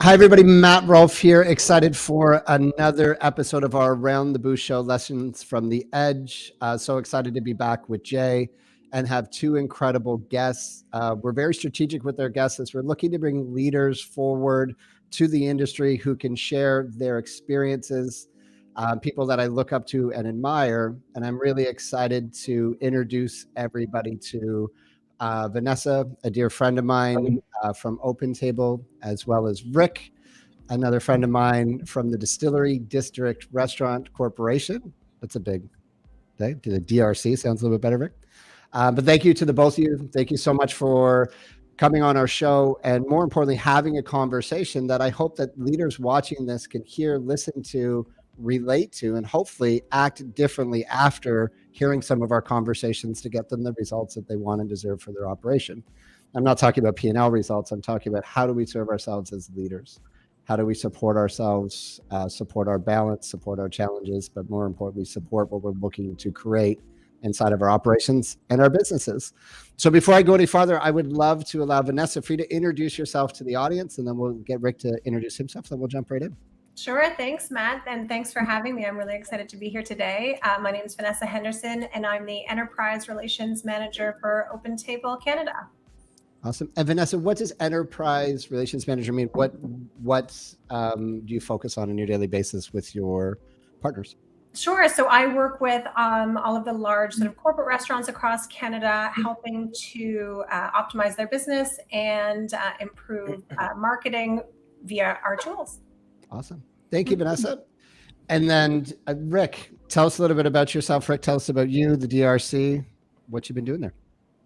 Hi, everybody. Matt Rolfe here. Excited for another episode of our Around the Booth show, Lessons from the Edge. So excited to be back with Jay and have two incredible guests. We're very strategic with our guests as we're looking to bring leaders forward to the industry who can share their experiences, people that I look up to and admire. And I'm really excited to introduce everybody to Vanessa, a dear friend of mine from Open Table, as well as Rick, another friend of mine from the Distillery District Restaurant Corporation. That's a big thing. The DRC sounds a little bit better, Rick. But thank you to the both of you. Thank you so much for coming on our show, and more importantly, having a conversation that I hope that leaders watching this can hear, listen to, relate to, and hopefully act differently after hearing some of our conversations to get them the results that they want and deserve for their operation. I'm not talking about P&L results. I'm talking about how do we serve ourselves as leaders? How do we support ourselves, support our balance, support our challenges, but more importantly, support what we're looking to create inside of our operations and our businesses. So before I go any farther, I would love to allow Vanessa for you to introduce yourself to the audience, and then we'll get Rick to introduce himself, then we'll jump right in. Sure. Thanks, Matt. And thanks for having me. I'm really excited to be here today. My name is Vanessa Henderson, and I'm the Enterprise Relations Manager for Open Table Canada. Awesome. And Vanessa, what does Enterprise Relations Manager mean? What do you focus on your daily basis with your partners? Sure. So I work with all of the large sort of corporate restaurants across Canada, helping to optimize their business and improve marketing via our tools. Awesome. Thank you, Vanessa. And then Rick, tell us a little bit about yourself. Rick, tell us about you, the DRC, what you've been doing there.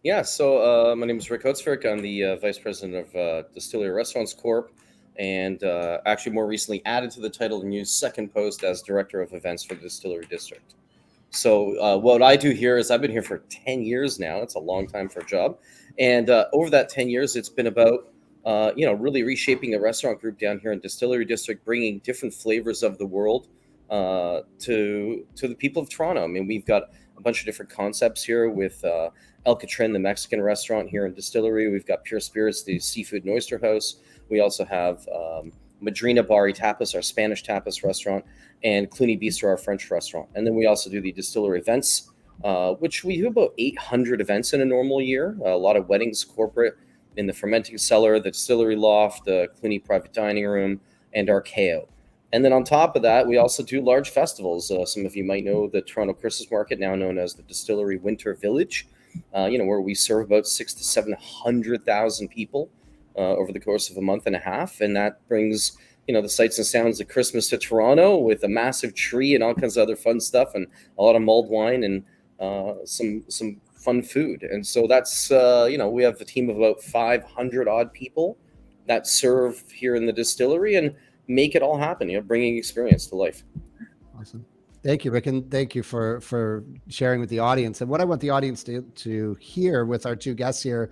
Yeah, so my name is Rick Hotzvik. I'm the Vice President of Distillery Restaurants Corp, and actually more recently added to the title and used second post as Director of Events for the Distillery District. So what I do here is I've been here for 10 years now. It's a long time for a job. And over that 10 years, it's been about really reshaping the restaurant group down here in Distillery District, bringing different flavors of the world to the people of Toronto. I mean, we've got a bunch of different concepts here with El Catrin, the Mexican restaurant here in Distillery. We've got Pure Spirits, the seafood and oyster house. We also have Madrina Bar y Tapas, our Spanish tapas restaurant, and Cluny Bistro, our French restaurant. And then we also do the Distillery events, which we do about 800 events in a normal year. A lot of weddings, corporate, in the fermenting cellar, the distillery loft, the Cluny private dining room, and our KO. And then on top of that, we also do large festivals. Some of you might know the Toronto Christmas Market, now known as the Distillery Winter Village, where we serve about 600,000 to 700,000 people over the course of a month and a half. And that brings, the sights and sounds of Christmas to Toronto with a massive tree and all kinds of other fun stuff and a lot of mulled wine and some fun food. And so that's, we have a team of about 500 odd people that serve here in the distillery and make it all happen, bringing experience to life. Awesome. Thank you, Rick. And thank you for sharing with the audience. And what I want the audience to hear with our two guests here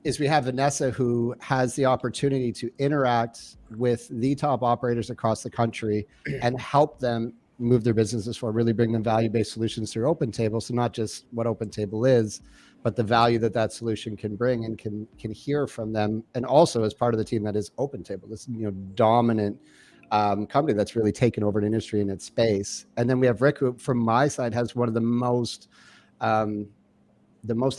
is we have Vanessa, who has the opportunity to interact with the top operators across the country and help them move their businesses forward, really bring them value-based solutions through Open Table. So not just what Open Table is, but the value that solution can bring, and can hear from them. And also as part of the team that is Open Table, this dominant company that's really taken over an industry in its space. And then we have Rick, who from my side has one of the most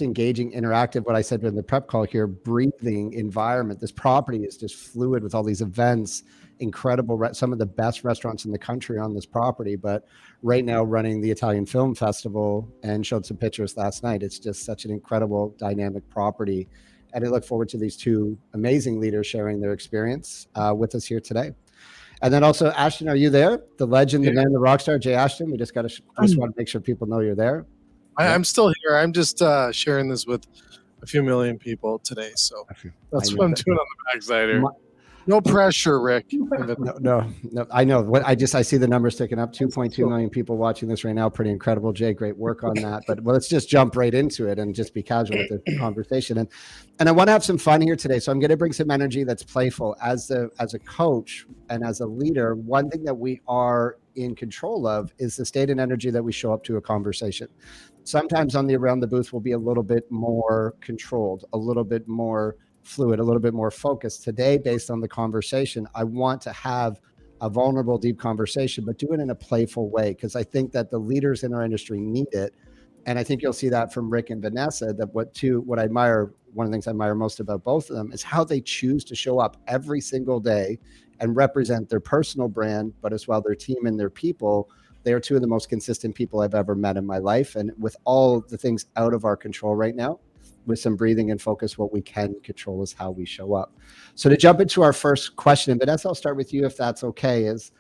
engaging, interactive, what I said in the prep call here, breathing environment. This property is just fluid with all these events, incredible, some of the best restaurants in the country on this property, but right now running the Italian Film Festival, and showed some pictures last night. It's just such an incredible, dynamic property. And I look forward to these two amazing leaders sharing their experience with us here today. And then also, Ashton, are you there? The legend, the man, the rock star, Jay Ashton. We just want to make sure people know you're there. I'm still here. I'm just sharing this with a few million people today. So that's what I'm doing on the backside here. No pressure, Rick. No. I know. I see the numbers ticking up. 2.2 million people watching this right now. Pretty incredible, Jay. Great work on that. But let's just jump right into it and just be casual with the conversation. And I want to have some fun here today. So I'm going to bring some energy that's playful. As a coach and as a leader, one thing that we are in control of is the state and energy that we show up to a conversation. Sometimes on the Around the Booth, we'll be a little bit more controlled, a little bit more fluid, a little bit more focused. Today, based on the conversation, I want to have a vulnerable, deep conversation, but do it in a playful way, because I think that the leaders in our industry need it. And I think you'll see that from Rick and Vanessa, that what I admire, one of the things I admire most about both of them is how they choose to show up every single day and represent their personal brand, but as well their team and their people. They are two of the most consistent people I've ever met in my life. And with all the things out of our control right now, with some breathing and focus, what we can control is how we show up. So to jump into our first question, Vanessa, I'll start with you if that's okay, is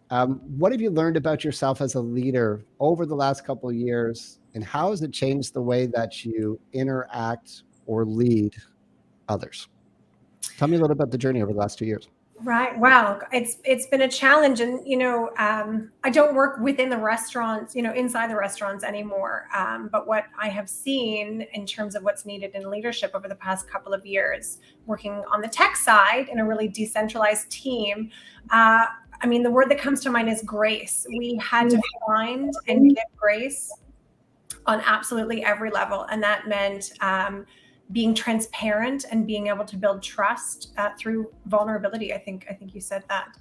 what have you learned about yourself as a leader over the last couple of years, and how has it changed the way that you interact or lead others? Tell me a little about the journey over the last 2 years. Right. Wow. It's been a challenge. And, I don't work within the restaurants, inside the restaurants anymore. But what I have seen in terms of what's needed in leadership over the past couple of years, working on the tech side in a really decentralized team, the word that comes to mind is grace. We had to find and give grace on absolutely every level. And that meant being transparent and being able to build trust through vulnerability. I think you said that.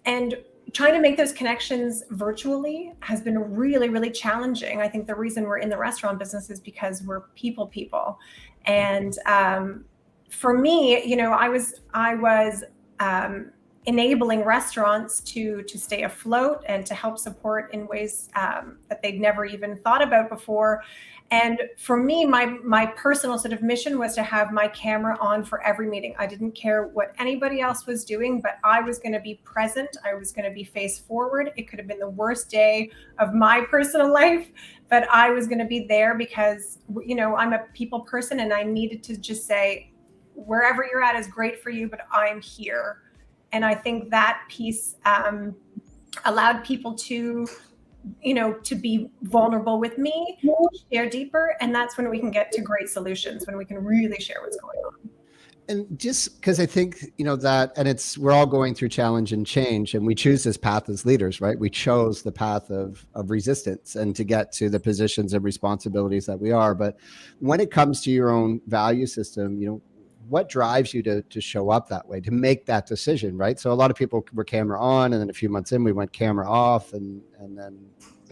And trying to make those connections virtually has been really, really challenging. I think the reason we're in the restaurant business is because we're people. And for me, I was enabling restaurants to stay afloat and to help support in ways that they'd never even thought about before. And for me, my personal sort of mission was to have my camera on for every meeting. I didn't care what anybody else was doing, but I was going to be present. I was going to be face forward. It could have been the worst day of my personal life, but I was going to be there because, I'm a people person, and I needed to just say, wherever you're at is great for you, but I'm here. And I think that piece allowed people to be vulnerable with me, share deeper. And that's when we can get to great solutions, when we can really share what's going on. And just because I think, that, and we're all going through challenge and change, and we choose this path as leaders, right? We chose the path of resistance and to get to the positions and responsibilities that we are. But when it comes to your own value system, what drives you to show up that way, to make that decision, right? So a lot of people were camera on, and then a few months in, we went camera off, and then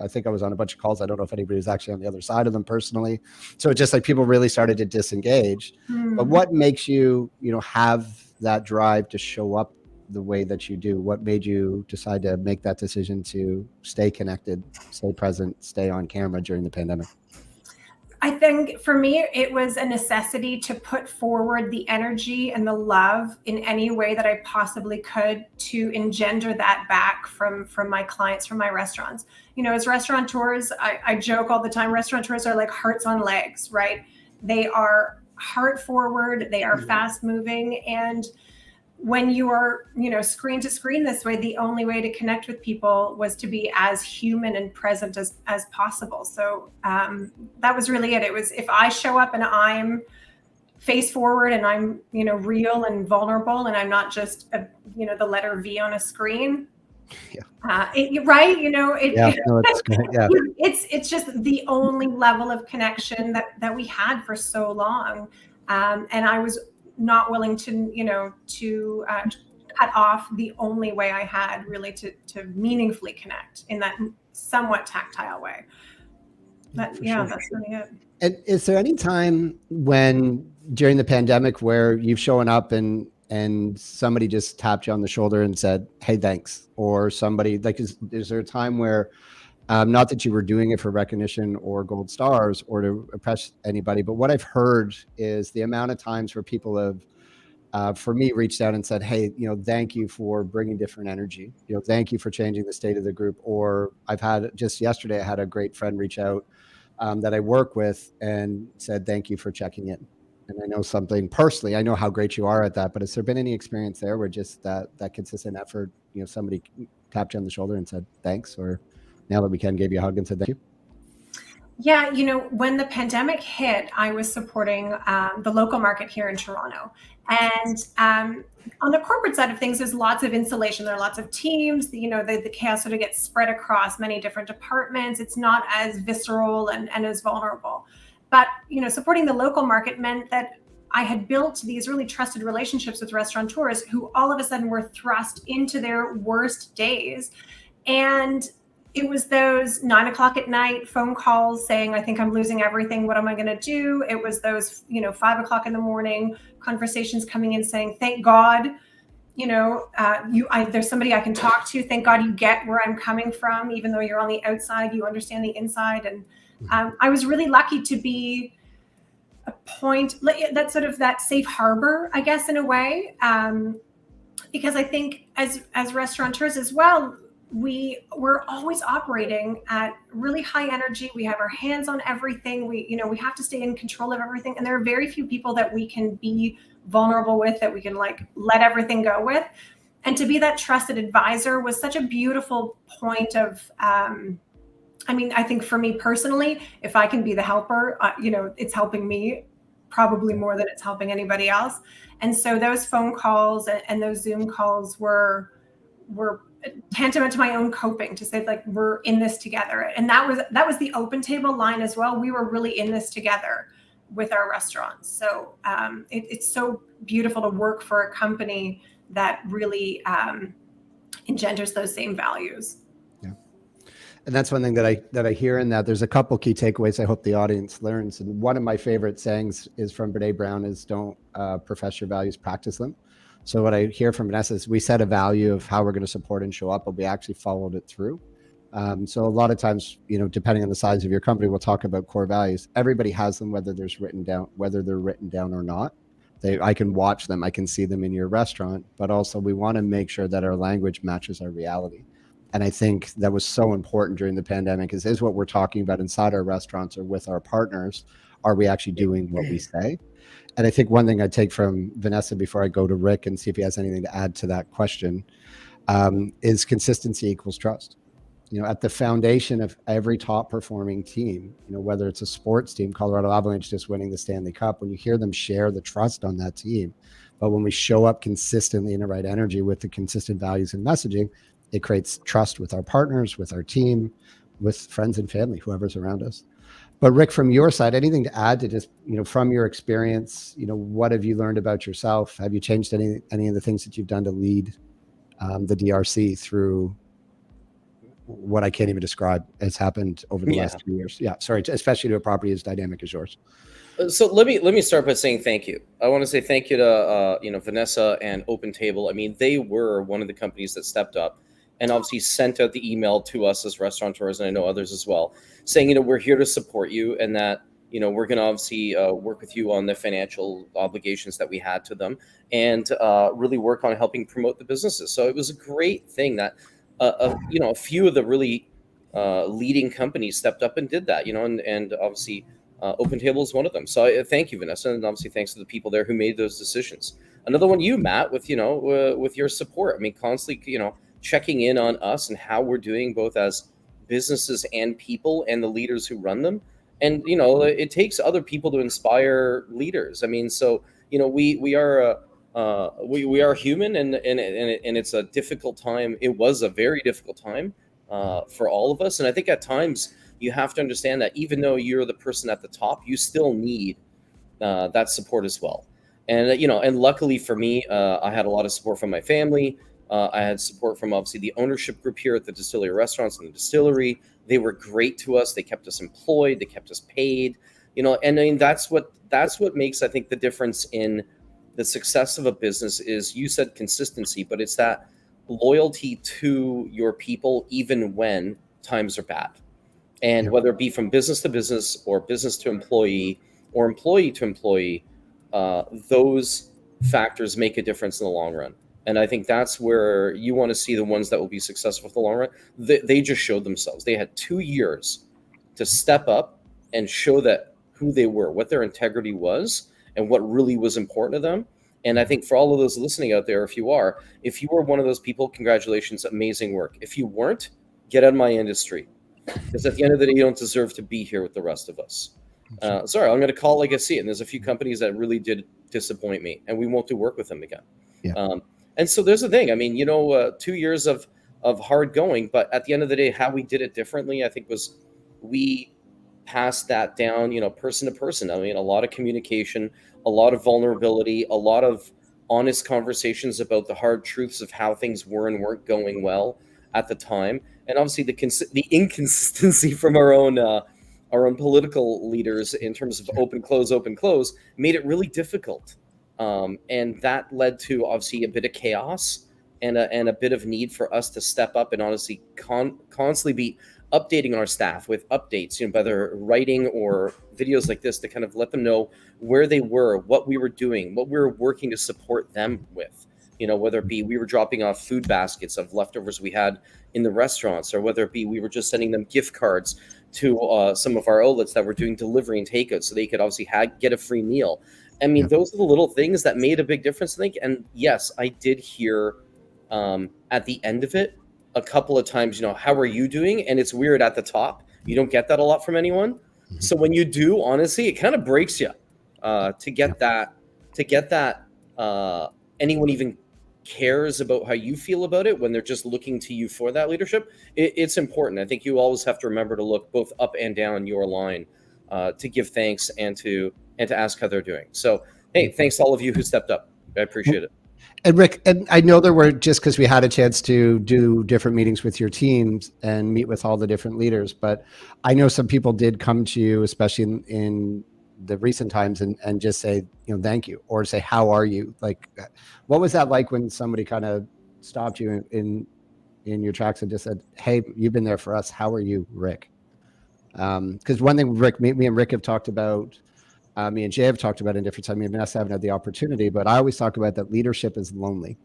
I think I was on a bunch of calls. I don't know if anybody was actually on the other side of them personally. So it's just like people really started to disengage. But what makes you, have that drive to show up the way that you do? What made you decide to make that decision to stay connected, stay present, stay on camera during the pandemic? I think for me, it was a necessity to put forward the energy and the love in any way that I possibly could to engender that back from my clients, from my restaurants. As restaurateurs, I joke all the time, restaurateurs are like hearts on legs, right? They are heart forward, they are fast moving. And when you are, screen to screen this way, the only way to connect with people was to be as human and present as possible. So that was really it. It was, if I show up and I'm face forward and I'm, real and vulnerable, and I'm not just the letter V on a screen. Yeah. Right. It's good. Yeah. It's just the only level of connection that we had for so long. And I was not willing to cut off the only way I had really to meaningfully connect in that somewhat tactile way. But sure. That's really it. And is there any time when during the pandemic where you've shown up and somebody just tapped you on the shoulder and said, "Hey, thanks," or somebody like, is there a time where, not that you were doing it for recognition or gold stars or to impress anybody, but what I've heard is the amount of times where people have, for me, reached out and said, "Hey, thank you for bringing different energy. Thank you for changing the state of the group." Or just yesterday, I had a great friend reach out that I work with and said, "Thank you for checking in." And I know something personally, I know how great you are at that, but has there been any experience there where just that consistent effort, somebody tapped you on the shoulder and said, "Thanks," or "Now that we can," gave you a hug and said, "Thank you"? Yeah, when the pandemic hit, I was supporting the local market here in Toronto. And on the corporate side of things, there's lots of insulation. There are lots of teams, the chaos sort of gets spread across many different departments. It's not as visceral and as vulnerable. But, supporting the local market meant that I had built these really trusted relationships with restaurateurs who all of a sudden were thrust into their worst days. And it was those 9 o'clock at night phone calls saying, I think I'm losing everything. What am I going to do? It was those, 5 o'clock in the morning conversations coming in saying, thank God, there's somebody I can talk to. Thank God you get where I'm coming from, even though you're on the outside, you understand the inside. And I was really lucky to be a point that sort of that safe harbor, I guess, in a way, because I think as restaurateurs as well, we're always operating at really high energy. We have our hands on everything. We have to stay in control of everything, and there are very few people that we can be vulnerable with, that we can let everything go with. And to be that trusted advisor was such a beautiful point of I think for me personally, if I can be the helper, it's helping me probably more than it's helping anybody else. And so those phone calls and those Zoom calls were tantamount to my own coping, to say we're in this together. And that was the open table line as well. We were really in this together with our restaurants. So it's so beautiful to work for a company that really engenders those same values. And that's one thing that I hear in that. There's a couple key takeaways I hope the audience learns. And one of my favorite sayings is from Brene Brown is, don't profess your values, practice them. So what I hear from Vanessa is we set a value of how we're going to support and show up, but we actually followed it through. So a lot of times, depending on the size of your company, we'll talk about core values. Everybody has them, whether they're written down or not. I can watch them. I can see them in your restaurant, but also we want to make sure that our language matches our reality. And I think that was so important during the pandemic is what we're talking about inside our restaurants or with our partners. Are we actually doing what we say? And I think one thing I take from Vanessa before I go to Rick and see if he has anything to add to that question is consistency equals trust. At the foundation of every top performing team, whether it's a sports team, Colorado Avalanche just winning the Stanley Cup, when you hear them share the trust on that team, but when we show up consistently in the right energy with the consistent values and messaging, it creates trust with our partners, with our team, with friends and family, whoever's around us. But Rick, from your side, anything to add to just, from your experience, what have you learned about yourself? Have you changed any of the things that you've done to lead the DRC through what I can't even describe has happened over the last 2 years? Yeah, sorry, especially to a property as dynamic as yours. So let me start by saying thank you. I want to say thank you to Vanessa and Open Table. I mean, they were one of the companies that stepped up and obviously sent out the email to us as restaurateurs, and I know others as well, saying, we're here to support you, and that, we're going to obviously work with you on the financial obligations that we had to them, and really work on helping promote the businesses. So it was a great thing that, a few of the really leading companies stepped up and did that, and obviously Open Table is one of them. So thank you, Vanessa, and obviously thanks to the people there who made those decisions. Another one, you, Matt, with with your support. I mean, constantly, checking in on us and how we're doing, both as businesses and people, and the leaders who run them. And it takes other people to inspire leaders. I mean, so we are human, and it's a difficult time. It was a very difficult time for all of us, and I think at times you have to understand that even though you're the person at the top, you still need that support as well. And and luckily for me, I had a lot of support from my family. I had support from obviously the ownership group here at the Distillery Restaurants and the distillery. They were great to us. They kept us employed. They kept us paid. And I mean, that's what makes, I think, the difference in the success of a business is, you said consistency, but it's that loyalty to your people even when times are bad. And whether it be from business to business or business to employee or employee to employee, those factors make a difference in the long run. And I think that's where you want to see the ones that will be successful for the long run. They just showed themselves. They had 2 years to step up and show that who they were, what their integrity was, and what really was important to them. And I think for all of those listening out there, if you are one of those people, congratulations, amazing work. If you weren't, get out of my industry. Because at the end of the day, you don't deserve to be here with the rest of us. Sorry, I'm going to call it like I see it. And there's a few companies that really did disappoint me, and we won't do work with them again. Yeah. And so there's the thing. I mean, 2 years of hard going, but at the end of the day, how we did it differently, I think, was we passed that down, person to person. I mean, a lot of communication, a lot of vulnerability, a lot of honest conversations about the hard truths of how things were and weren't going well at the time, and obviously the inconsistency from our own political leaders in terms of open close made it really difficult, and that led to obviously a bit of chaos and a bit of need for us to step up and honestly constantly be updating our staff with updates, whether writing or videos like this to kind of let them know where they were, what we were doing, what we were working to support them with. Whether it be we were dropping off food baskets of leftovers we had in the restaurants, or whether it be we were just sending them gift cards to some of our outlets that were doing delivery and takeout so they could obviously get a free meal. I mean, those are the little things that made a big difference, I think. And yes, I did hear at the end of it a couple of times, how are you doing? And it's weird at the top. You don't get that a lot from anyone. Mm-hmm. So when you do, honestly, it kind of breaks you to get that anyone even cares about how you feel about it when they're just looking to you for that leadership. It's important. I think you always have to remember to look both up and down your line to give thanks and to ask how they're doing. So, hey, thanks to all of you who stepped up. I appreciate it. And Rick, and I know there were, just because we had a chance to do different meetings with your teams and meet with all the different leaders, but I know some people did come to you, especially in the recent times, and just say, thank you, or say, how are you? Like, what was that like when somebody kind of stopped you in your tracks and just said, hey, you've been there for us. How are you, Rick? Because one thing, Rick, me and Rick have talked about, me and Jay have talked about in different times. Me and Vanessa haven't had the opportunity, but I always talk about that leadership is lonely.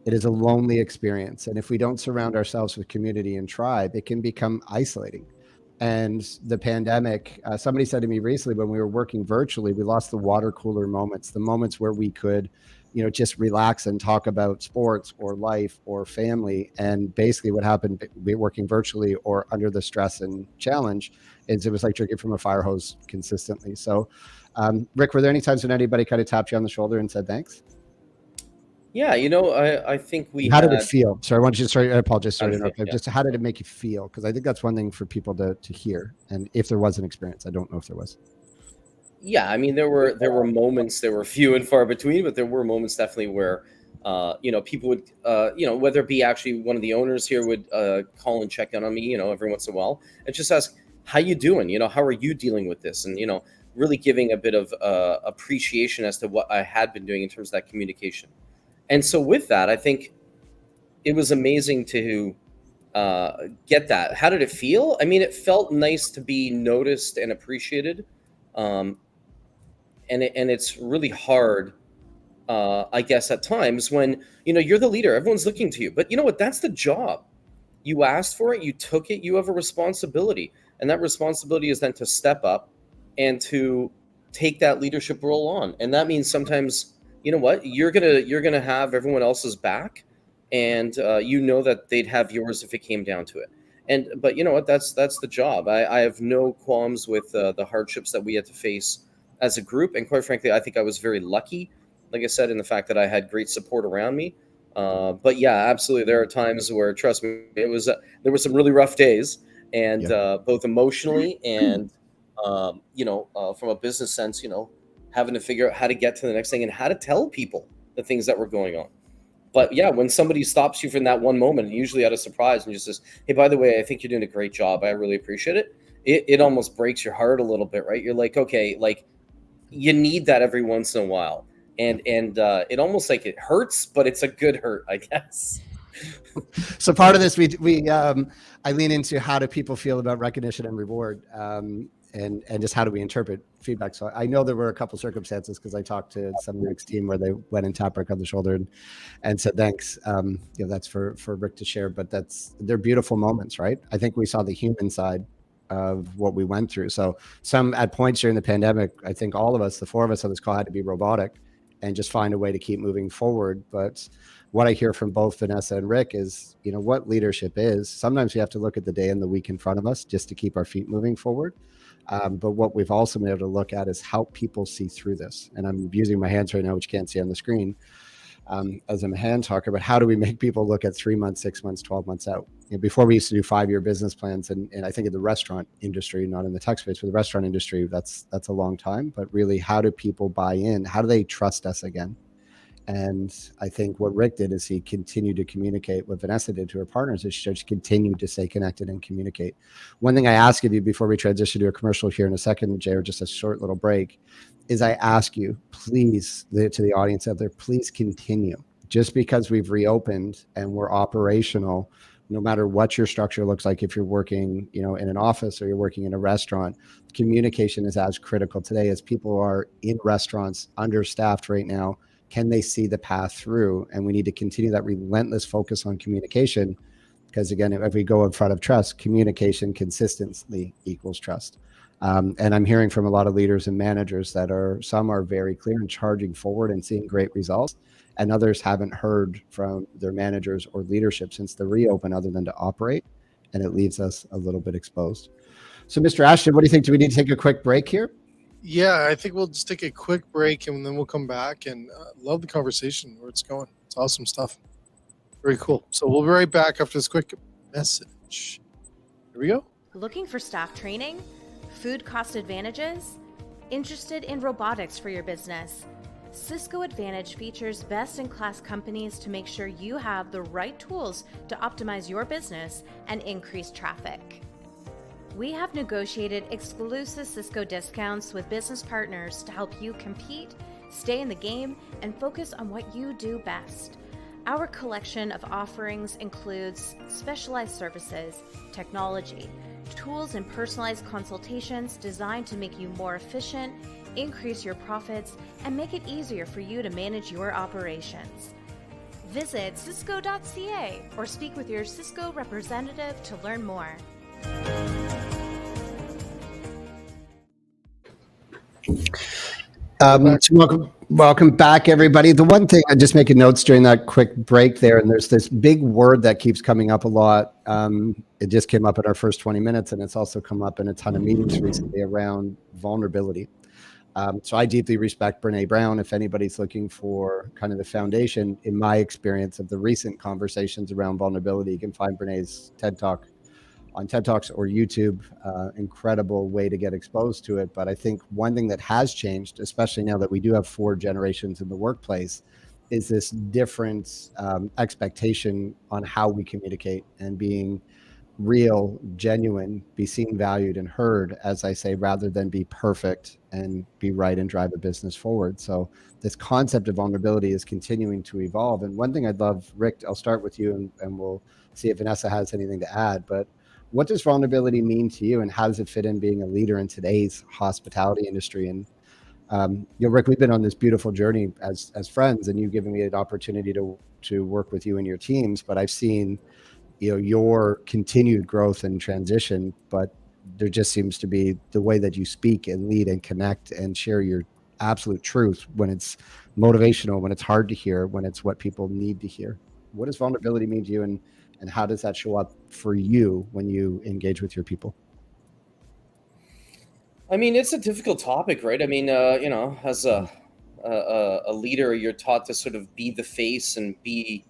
It is a lonely experience. And if we don't surround ourselves with community and tribe, it can become isolating. And the pandemic, somebody said to me recently, when we were working virtually, we lost the water cooler moments, the moments where we could, just relax and talk about sports or life or family. And basically what happened, we working virtually or under the stress and challenge, is it was like drinking from a fire hose consistently. So, Rick, were there any times when anybody kind of tapped you on the shoulder and said thanks? Yeah, I think How did it feel? Sorry, I want you to start. I apologize. Sorry, just how did it make you feel? Because I think that's one thing for people to hear. And if there was an experience, I don't know if there was. Yeah, I mean, there were moments. There were few and far between, but there were moments definitely where, people would, whether it be actually one of the owners here would call and check in on me, every once in a while, and just ask, how you doing? How are you dealing with this? And really giving a bit of appreciation as to what I had been doing in terms of that communication. And so with that, I think it was amazing to get that. How did it feel? I mean, it felt nice to be noticed and appreciated. And it's really hard, I guess, at times when, you're the leader, everyone's looking to you. But you know what? That's the job. You asked for it, you took it, you have a responsibility. And that responsibility is then to step up and to take that leadership role on. And that means sometimes, you know what, you're gonna have everyone else's back, and that they'd have yours if it came down to it. But you know what, that's the job. I have no qualms with the hardships that we had to face as a group, and quite frankly, I think I was very lucky, like I said, in the fact that I had great support around me. But yeah, absolutely, there are times where, trust me, there were some really rough days, and both emotionally and from a business sense, having to figure out how to get to the next thing and how to tell people the things that were going on. But yeah, when somebody stops you from that one moment, usually out of surprise, and just says, hey, by the way, I think you're doing a great job, I really appreciate it. It almost breaks your heart a little bit, right? You're like, okay, like, you need that every once in a while. And it almost like it hurts, but it's a good hurt, I guess. So part of this, I lean into how do people feel about recognition and reward, and just how do we interpret feedback. So I know there were a couple circumstances, because I talked to some of Rick's team where they went and tapped Rick on the shoulder and said thanks. That's for Rick to share, but they're beautiful moments, right? I think we saw the human side of what we went through. So some at points during the pandemic, I think all of us, the four of us on this call, had to be robotic and just find a way to keep moving forward. But what I hear from both Vanessa and Rick is, what leadership is. Sometimes we have to look at the day and the week in front of us just to keep our feet moving forward. But what we've also been able to look at is how people see through this. And I'm using my hands right now, which you can't see on the screen. as I'm a hand talker, but how do we make people look at 3 months, 6 months, 12 months out? Before we used to do 5-year business plans, and I think in the restaurant industry, not in the tech space, but the restaurant industry, that's a long time. But really, how do people buy in? How do they trust us again? And I think what Rick did is he continued to communicate. What Vanessa did to her partners is she just continued to stay connected and communicate. One thing I ask of you before we transition to a commercial here in a second, Jay, or just a short little break, is I ask you, please, to the audience out there, please continue. Just because we've reopened and we're operational, no matter what your structure looks like, if you're working, in an office or you're working in a restaurant, communication is as critical today as people are in restaurants, understaffed right now. Can they see the path through? And we need to continue that relentless focus on communication, because again, if we go in front of trust, communication consistently equals trust. And I'm hearing from a lot of leaders and managers that some are very clear and charging forward and seeing great results, and others haven't heard from their managers or leadership since the reopen other than to operate, and it leaves us a little bit exposed. So Mr. Ashton, what do you think? Do we need to take a quick break here? Yeah, I think we'll just take a quick break and then we'll come back, and love the conversation, where it's going. It's awesome stuff. Very cool. So we'll be right back after this quick message. Here we go. Looking for staff training? Food cost advantages? Interested in robotics for your business? Cisco Advantage features best-in-class companies to make sure you have the right tools to optimize your business and increase traffic. We have negotiated exclusive Cisco discounts with business partners to help you compete, stay in the game, and focus on what you do best. Our collection of offerings includes specialized services, technology, tools, and personalized consultations designed to make you more efficient, increase your profits, and make it easier for you to manage your operations. Visit cisco.ca or speak with your Cisco representative to learn more. Welcome back, everybody. The one thing, I'm just making notes during that quick break there, and there's this big word that keeps coming up a lot. It just came up in our first 20 minutes, and it's also come up in a ton of meetings recently around vulnerability. So I deeply respect Brene Brown. If anybody's looking for kind of the foundation, in my experience of the recent conversations around vulnerability, you can find Brene's TED Talk on TED Talks or YouTube. Incredible way to get exposed to it. But I think one thing that has changed, especially now that we do have 4 generations in the workplace, is this different expectation on how we communicate and being real, genuine, be seen, valued, and heard, as I say, rather than be perfect and be right and drive a business forward. So this concept of vulnerability is continuing to evolve. And one thing I'd love, Rick, I'll start with you, and we'll see if Vanessa has anything to add. But what does vulnerability mean to you, and how does it fit in being a leader in today's hospitality industry? And Rick, we've been on this beautiful journey as friends, and you've given me an opportunity to work with you and your teams. But I've seen your continued growth and transition, but there just seems to be the way that you speak and lead and connect and share your absolute truth when it's motivational, when it's hard to hear, when it's what people need to hear. What does vulnerability mean to you, and how does that show up for you when you engage with your people? I mean, it's a difficult topic, right? I mean, as a leader, you're taught to sort of be the face and be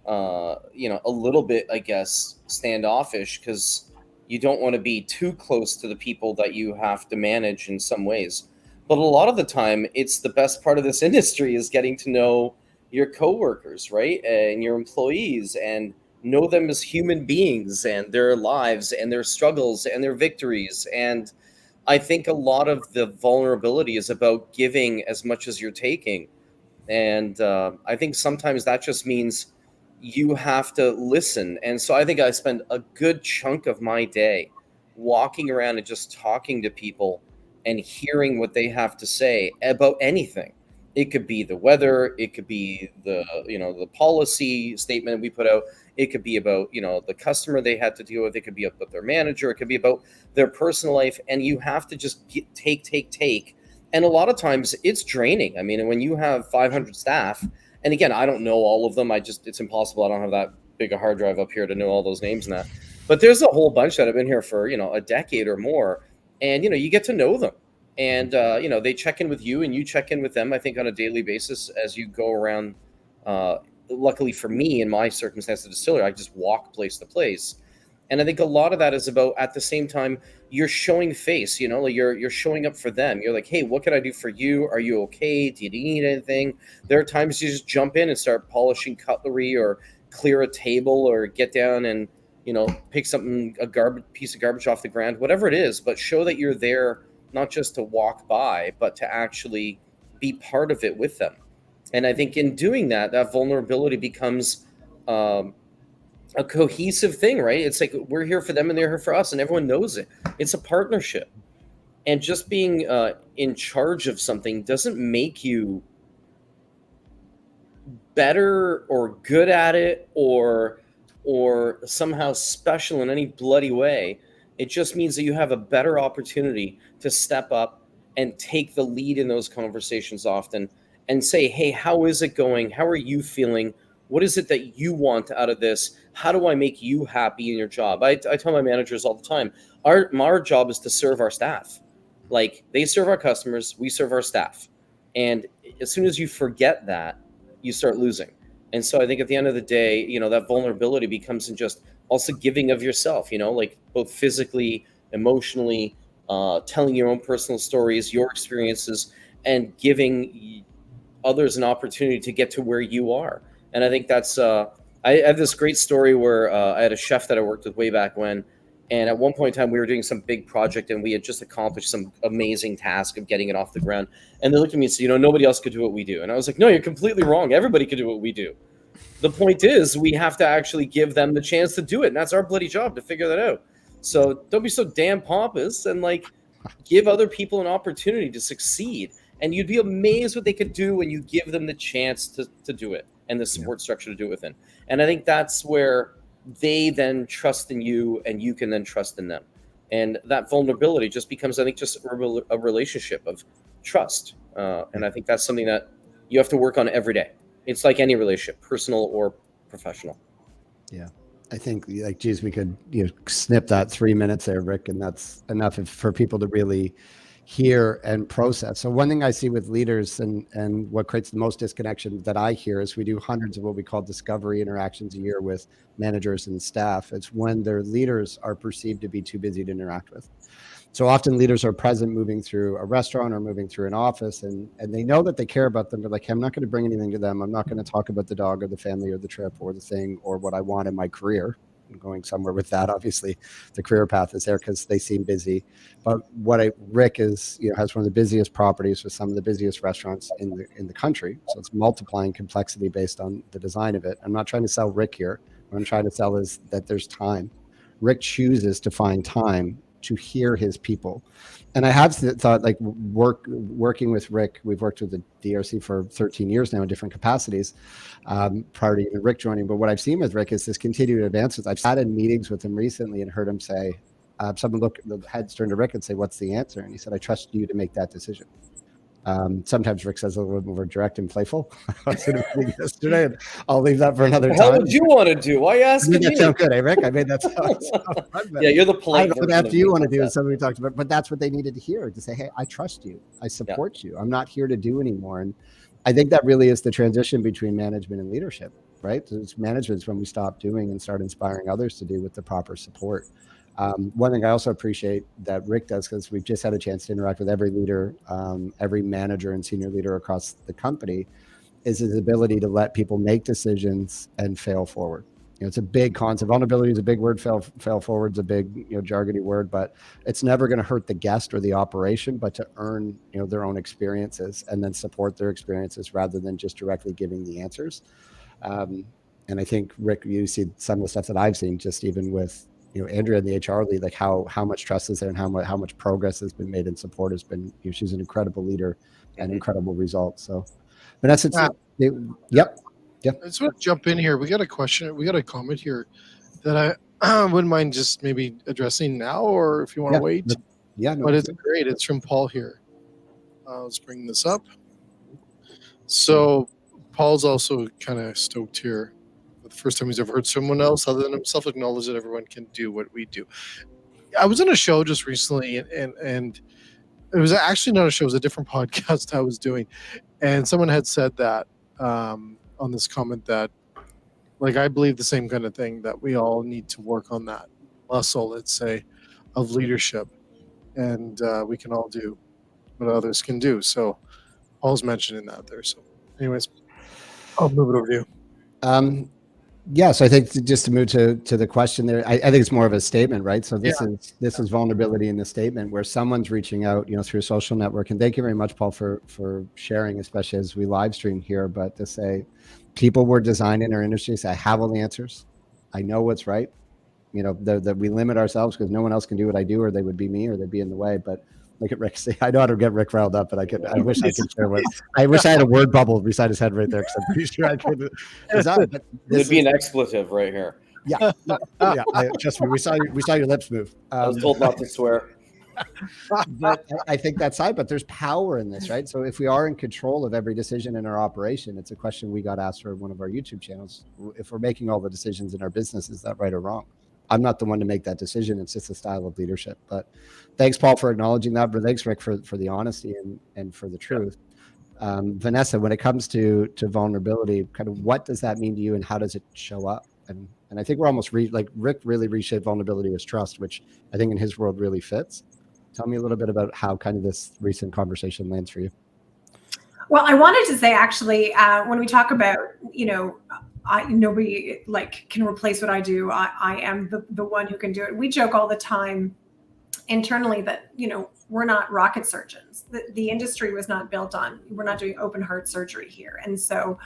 a little bit, I guess, standoffish, because you don't want to be too close to the people that you have to manage in some ways. But a lot of the time, it's the best part of this industry is getting to know your coworkers, right? And your employees, and know them as human beings and their lives and their struggles and their victories. And I think a lot of the vulnerability is about giving as much as you're taking. And I think sometimes that just means you have to listen. And so I think I spend a good chunk of my day walking around and just talking to people and hearing what they have to say about anything. It could be the weather, it could be the policy statement we put out, it could be about the customer they had to deal with, it could be about their manager, it could be about their personal life, and you have to just take. And a lot of times it's draining. I mean, when you have 500 staff, and again, I don't know all of them. It's impossible. I don't have that big a hard drive up here to know all those names and that. But there's a whole bunch that have been here for, a decade or more. And, you get to know them. And, they check in with you and you check in with them, I think, on a daily basis as you go around Luckily for me, in my circumstance, the distillery, I just walk place to place. And I think a lot of that is about, at the same time, you're showing face, like you're showing up for them. You're like, hey, what can I do for you? Are you okay? Do you need anything? There are times you just jump in and start polishing cutlery or clear a table or get down and, pick something, piece of garbage off the ground, whatever it is, but show that you're there, not just to walk by, but to actually be part of it with them. And I think in doing that, that vulnerability becomes a cohesive thing, right? It's like we're here for them and they're here for us, and everyone knows it. It's a partnership. And just being in charge of something doesn't make you better or good at it or somehow special in any bloody way. It just means that you have a better opportunity to step up and take the lead in those conversations often and say, hey, how is it going? How are you feeling? What is it that you want out of this? How do I make you happy in your job? I tell my managers all the time, our job is to serve our staff. Like, they serve our customers, we serve our staff. And as soon as you forget that, you start losing. And so I think at the end of the day, that vulnerability becomes in just also giving of yourself, like both physically, emotionally, telling your own personal stories, your experiences, and giving others an opportunity to get to where you are. And I think that's, I have this great story where I had a chef that I worked with way back when. And at one point in time, we were doing some big project and we had just accomplished some amazing task of getting it off the ground. And they looked at me and said, nobody else could do what we do. And I was like, no, you're completely wrong. Everybody could do what we do. The point is, we have to actually give them the chance to do it. And that's our bloody job, to figure that out. So don't be so damn pompous and give other people an opportunity to succeed. And you'd be amazed what they could do when you give them the chance to do it and the support structure to do it within. And I think that's where they then trust in you and you can then trust in them. And that vulnerability just becomes, I think, just a relationship of trust. And I think that's something that you have to work on every day. It's like any relationship, personal or professional. Yeah. I think, geez, we could snip that 3 minutes there, Rick, and that's enough for people to really hear and process. So one thing I see with leaders and what creates the most disconnection that I hear is we do hundreds of what we call discovery interactions a year with managers and staff. It's when their leaders are perceived to be too busy to interact with. So often leaders are present moving through a restaurant or moving through an office and they know that they care about them. They're like, hey, I'm not going to bring anything to them. I'm not going to talk about the dog or the family or the trip or the thing or what I want in my career. I'm going somewhere with that. Obviously, the career path is there because they seem busy. But Rick is, has one of the busiest properties with some of the busiest restaurants in the country. So it's multiplying complexity based on the design of it. I'm not trying to sell Rick here. What I'm trying to sell is that there's time. Rick chooses to find time to hear his people. And I have thought, working with Rick, we've worked with the DRC for 13 years now in different capacities, prior to even Rick joining. But what I've seen with Rick is this continued advances. I've sat in meetings with him recently and heard him say, someone look, the heads turn to Rick and say, what's the answer? And he said, I trust you to make that decision. Sometimes Rick says a little bit more direct and playful. I was in a meeting yesterday, and I'll leave that for another time. What would you want to do? Why ask me? That sound good, eh, Rick? I made that sound fun. Yeah, you're the polite. I don't know what after you want to do is something we talked about, but that's what they needed to hear, to say, hey, I trust you. I support you. I'm not here to do anymore. And I think that really is the transition between management and leadership, right? So it's management is when we stop doing and start inspiring others to do with the proper support. One thing I also appreciate that Rick does, because we've just had a chance to interact with every leader, every manager and senior leader across the company, is his ability to let people make decisions and fail forward. It's a big concept. Vulnerability is a big word. Fail forward is a big, jargony word, but it's never going to hurt the guest or the operation, but to earn, their own experiences and then support their experiences rather than just directly giving the answers. And I think, Rick, you see some of the stuff that I've seen, just even with, Andrea and the HR lead, like how much trust is there and how much progress has been made and support has been, she's an incredible leader and incredible results. So Vanessa, yep. I just want to jump in here. We got a question. We got a comment here that I wouldn't mind just maybe addressing now, or if you want to wait. Yeah, no, but it's great. It's from Paul here. Let's bring this up. So Paul's also kind of stoked here. The first time he's ever heard someone else other than himself acknowledge that everyone can do what we do. I was on a show just recently, and it was actually not a show. It was a different podcast I was doing, and someone had said that a on this comment that, like, I believe the same kind of thing, that we all need to work on that muscle, let's say, of leadership, and we can all do what others can do. So Paul's mentioning that there. So anyways, I'll move it over to you. Yeah, so I think just to move to the question there, I think it's more of a statement, right? So this is vulnerability in the statement where someone's reaching out, through a social network. And thank you very much, Paul, for sharing, especially as we live stream here. But to say, people were designed in our industry say, I have all the answers, I know what's right. That we limit ourselves because no one else can do what I do, or they would be me, or they'd be in the way. But look at Rick. See, I know how to get Rick riled up, but I wish I could share what. I wish I had a word bubble beside his head right there, because I'm pretty sure I could. There'd be an expletive right here. Yeah, trust me. We saw your lips move. I was told not to swear. But I think that's side. But there's power in this, right? So if we are in control of every decision in our operation, it's a question we got asked for one of our YouTube channels. If we're making all the decisions in our business, is that right or wrong? I'm not the one to make that decision. It's just a style of leadership. But thanks, Paul, for acknowledging that. But thanks, Rick, for the honesty and for the truth. Vanessa, when it comes to vulnerability, kind of what does that mean to you, and how does it show up? And I think we're almost like Rick really reshaped vulnerability as trust, which I think in his world really fits. Tell me a little bit about how kind of this recent conversation lands for you. Well, I wanted to say, actually, when we talk about, nobody can replace what I do. I am the one who can do it. We joke all the time internally that, we're not rocket surgeons. The industry was not built on, we're not doing open heart surgery here. And so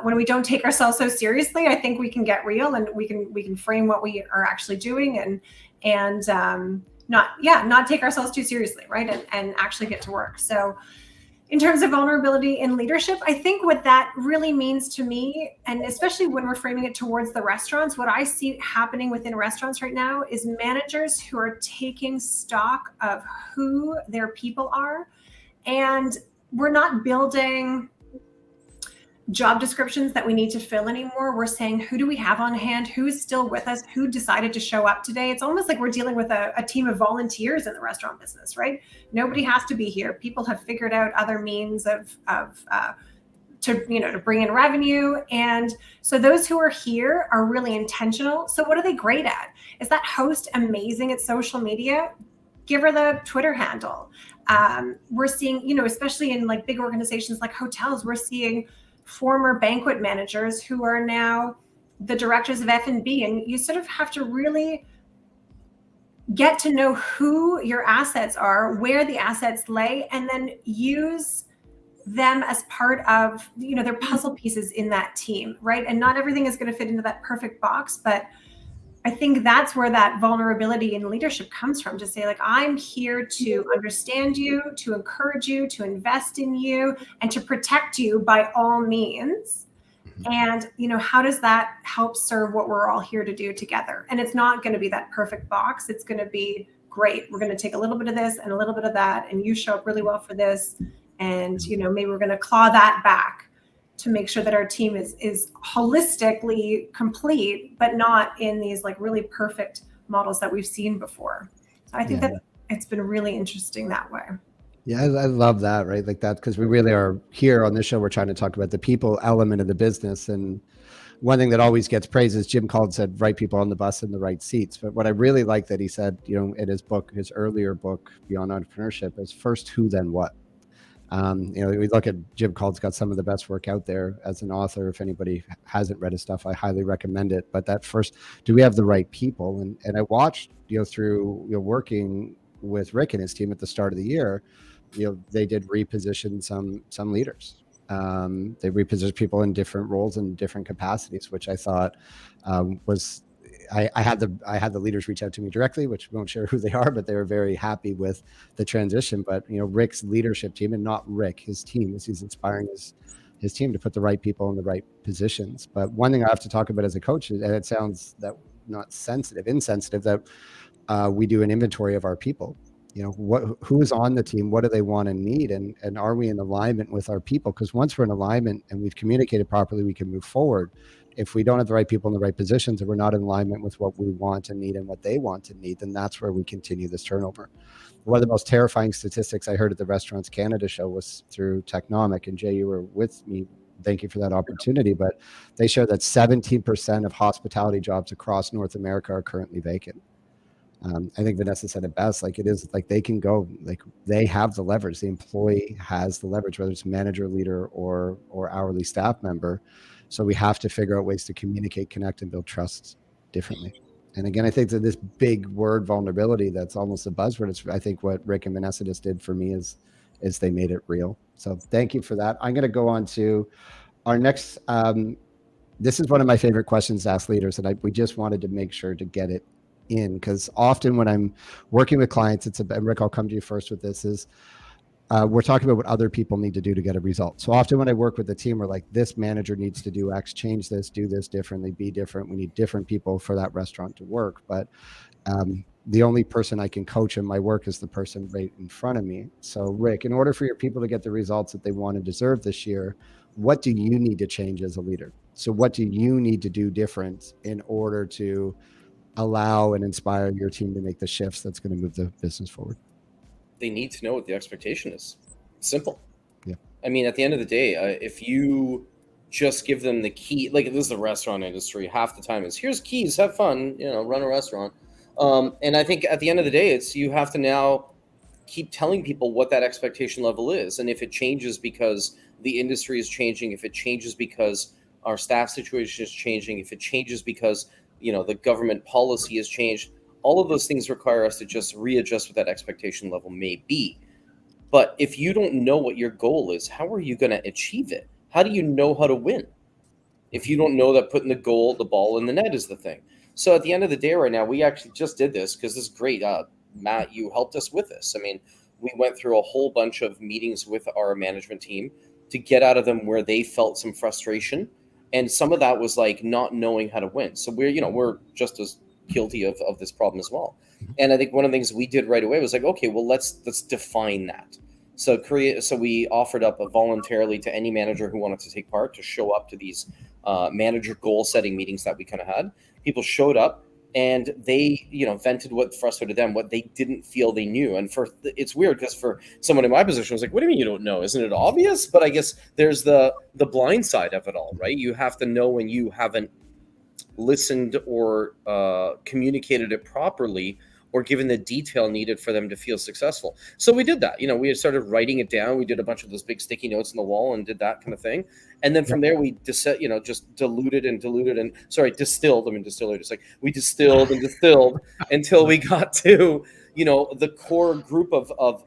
when we don't take ourselves so seriously, I think we can get real, and we can frame what we are actually doing and not take ourselves too seriously, right? And actually get to work. So in terms of vulnerability in leadership, I think what that really means to me, and especially when we're framing it towards the restaurants, what I see happening within restaurants right now is managers who are taking stock of who their people are. And we're not building job descriptions that we need to fill anymore. We're saying, who do we have on hand? Who's still with us? Who decided to show up today? It's almost like we're dealing with a team of volunteers in the restaurant business, right? Nobody has to be here. People have figured out other means to bring in revenue. And so those who are here are really intentional. So what are they great at? Is that host amazing at social media? Give her the Twitter handle. We're seeing, especially in like big organizations like hotels, we're seeing former banquet managers who are now the directors of F&B, and you sort of have to really get to know who your assets are, where the assets lay, and then use them as part of, their puzzle pieces in that team, right? And not everything is going to fit into that perfect box, but I think that's where that vulnerability in leadership comes from, to say, like, I'm here to understand you, to encourage you, to invest in you, and to protect you by all means. And, how does that help serve what we're all here to do together? And it's not going to be that perfect box. It's going to be great. We're going to take a little bit of this and a little bit of that, and you show up really well for this. And, maybe we're going to claw that back to make sure that our team is holistically complete, but not in these like really perfect models that we've seen before. So I think that it's been really interesting that way. Yeah, I love that, right? Like that, because we really are here on this show. We're trying to talk about the people element of the business. And one thing that always gets praised is Jim Collins said, right people on the bus in the right seats. But what I really like that he said, in his book, his earlier book, Beyond Entrepreneurship, is first who, then what. We look at Jim Collins, got some of the best work out there as an author. If anybody hasn't read his stuff, I highly recommend it. But that first, do we have the right people? And I watched, through working with Rick and his team at the start of the year, they did reposition some leaders. They repositioned people in different roles and different capacities, which I thought was. I had the leaders reach out to me directly, which we won't share who they are, but they were very happy with the transition. But Rick's leadership team, and not Rick, his team, as he's inspiring his team to put the right people in the right positions. But one thing I have to talk about as a coach is, and it sounds that not insensitive, that we do an inventory of our people. Who is on the team, what do they want and need, and are we in alignment with our people? Because once we're in alignment and we've communicated properly, we can move forward. If we don't have the right people in the right positions, and we're not in alignment with what we want and need and what they want and need, then that's where we continue this turnover. One of the most terrifying statistics I heard at the Restaurants Canada show was through Technomic, and Jay, you were with me thank you for that opportunity. But they show that 17% of hospitality jobs across North America are currently vacant. I think Vanessa said it best. Like, it is like they can go, like they have the leverage. The employee has the leverage, whether it's manager, leader, or hourly staff member. So we have to figure out ways to communicate, connect, and build trust differently. And again, I think that this big word vulnerability, that's almost a buzzword. It's, I think what Rick and Vanessa just did for me is they made it real. So thank you for that. I'm going to go on to our next. This is one of my favorite questions to ask leaders, and we just wanted to make sure to get it in, because often when I'm working with clients, and Rick, I'll come to you first with this, is we're talking about what other people need to do to get a result. So often when I work with the team, we're like, this manager needs to do X, change this, do this differently, be different. We need different people for that restaurant to work. But the only person I can coach in my work is the person right in front of me. So Rick, in order for your people to get the results that they want and deserve this year, what do you need to change as a leader? So what do you need to do different in order to allow and inspire your team to make the shifts that's going to move the business forward? They need to know what the expectation is. Simple. Yeah. I mean, at the end of the day, if you just give them the key, like this is the restaurant industry, half the time is here's keys, have fun, run a restaurant. And I think at the end of the day, it's you have to now keep telling people what that expectation level is. And if it changes because the industry is changing, if it changes because our staff situation is changing, if it changes because the government policy has changed, all of those things require us to just readjust what that expectation level may be. But if you don't know what your goal is, how are you going to achieve it? How do you know how to win if you don't know that putting the ball in the net is the thing? So at the end of the day right now, we actually just did this because this is great. Matt, you helped us with this. I mean, we went through a whole bunch of meetings with our management team to get out of them where they felt some frustration. And some of that was like not knowing how to win. So we're just as guilty of this problem as well. And I think one of the things we did right away was like, okay, well, let's define that. So we offered up voluntarily to any manager who wanted to take part to show up to these manager goal setting meetings that we kind of had. People showed up and they, vented what frustrated them, what they didn't feel they knew. And it's weird because for someone in my position, I was like, what do you mean you don't know? Isn't it obvious? But I guess there's the blind side of it all, right? You have to know when you haven't listened or communicated it properly or given the detail needed for them to feel successful. So we did that. We had started writing it down. We did a bunch of those big sticky notes on the wall and did that kind of thing. And then from there, we just diluted and distilled. I mean, distiller, just like we distilled and distilled until we got to, the core group of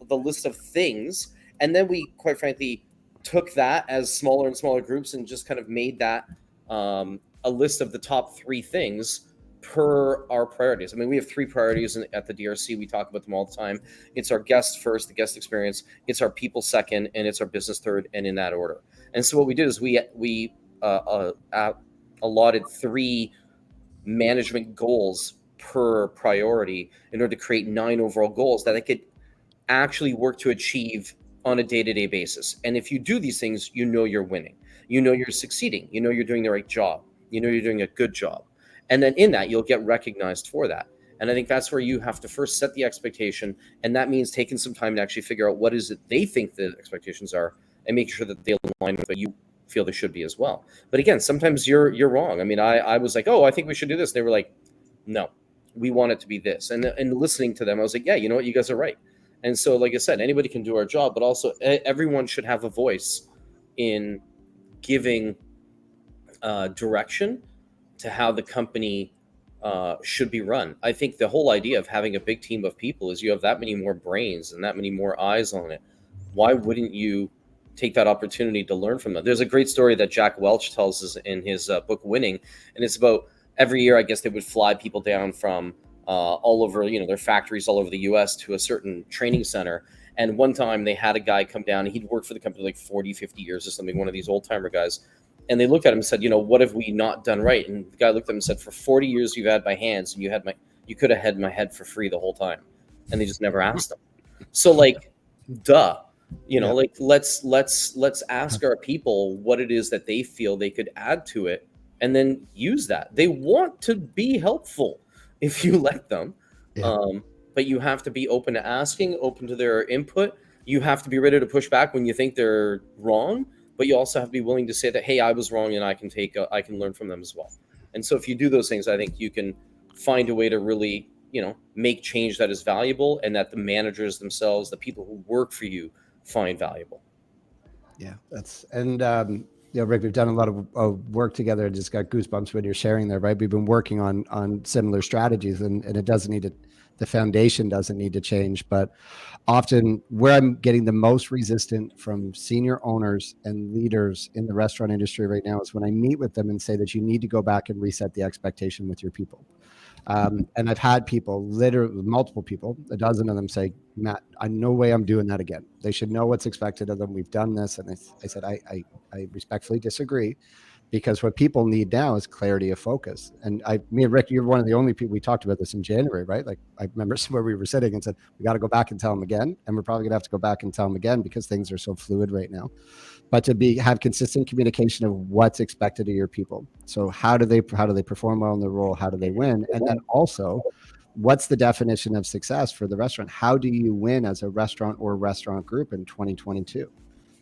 the list of things. And then we, quite frankly, took that as smaller and smaller groups and just kind of made that a list of the top 3 things per our priorities. I mean, we have 3 priorities at the DRC. We talk about them all the time. It's our guests first, the guest experience. It's our people second, and it's our business third, and in that order. And so what we did is we allotted 3 management goals per priority in order to create 9 overall goals that I could actually work to achieve on a day-to-day basis. And if you do these things, you're winning. You're succeeding. You're doing the right job. You're doing a good job. And then in that, you'll get recognized for that. And I think that's where you have to first set the expectation. And that means taking some time to actually figure out what is it they think the expectations are and making sure that they align with what you feel they should be as well. But again, sometimes you're wrong. I mean, I was like, oh, I think we should do this. They were like, no, we want it to be this. And listening to them, I was like, yeah, you know what? You guys are right. And so, like I said, anybody can do our job, but also everyone should have a voice in giving direction to how the company should be run. I think the whole idea of having a big team of people is you have that many more brains and that many more eyes on it. Why wouldn't you take that opportunity to learn from them? There's a great story that Jack Welch tells us in his book Winning, and it's about every year, I guess, they would fly people down from all over, their factories all over the US to a certain training center. And one time they had a guy come down and he'd worked for the company like 40, 50 years or something, one of these old timer guys. And they looked at him and said, what have we not done right? And the guy looked at him and said, for 40 years, you've had my hands and you could have had my head for free the whole time. And they just never asked him. So like, duh, like let's ask our people what it is that they feel they could add to it and then use that. They want to be helpful if you let them. Yeah. But you have to be open to asking, open to their input. You have to be ready to push back when you think they're wrong. but you also have to be willing to say that, hey, I was wrong, and I can learn from them as well. And so if you do those things, I think you can find a way to really, make change that is valuable, and that the managers themselves, the people who work for you, find valuable. Yeah, Rick, we've done a lot of work together. I just got goosebumps when you're sharing there, right? We've been working on similar strategies, and it doesn't need to, the foundation doesn't need to change, but often where I'm getting the most resistant from senior owners and leaders in the restaurant industry right now is when I meet with them and say that you need to go back and reset the expectation with your people. And I've had people, literally multiple people, a dozen of them say, Matt, I no way I'm doing that again. They should know what's expected of them. We've done this. And I said, I respectfully disagree, because what people need now is clarity of focus. And me and Rick, you're one of the only people, we talked about this in January, right? Like, I remember where we were sitting and said, we got to go back and tell them again. And we're probably gonna have to go back and tell them again, because things are so fluid right now. But to have consistent communication of what's expected of your people. So how do they perform well in their role? How do they win? And then also, what's the definition of success for the restaurant? How do you win as a restaurant or restaurant group in 2022?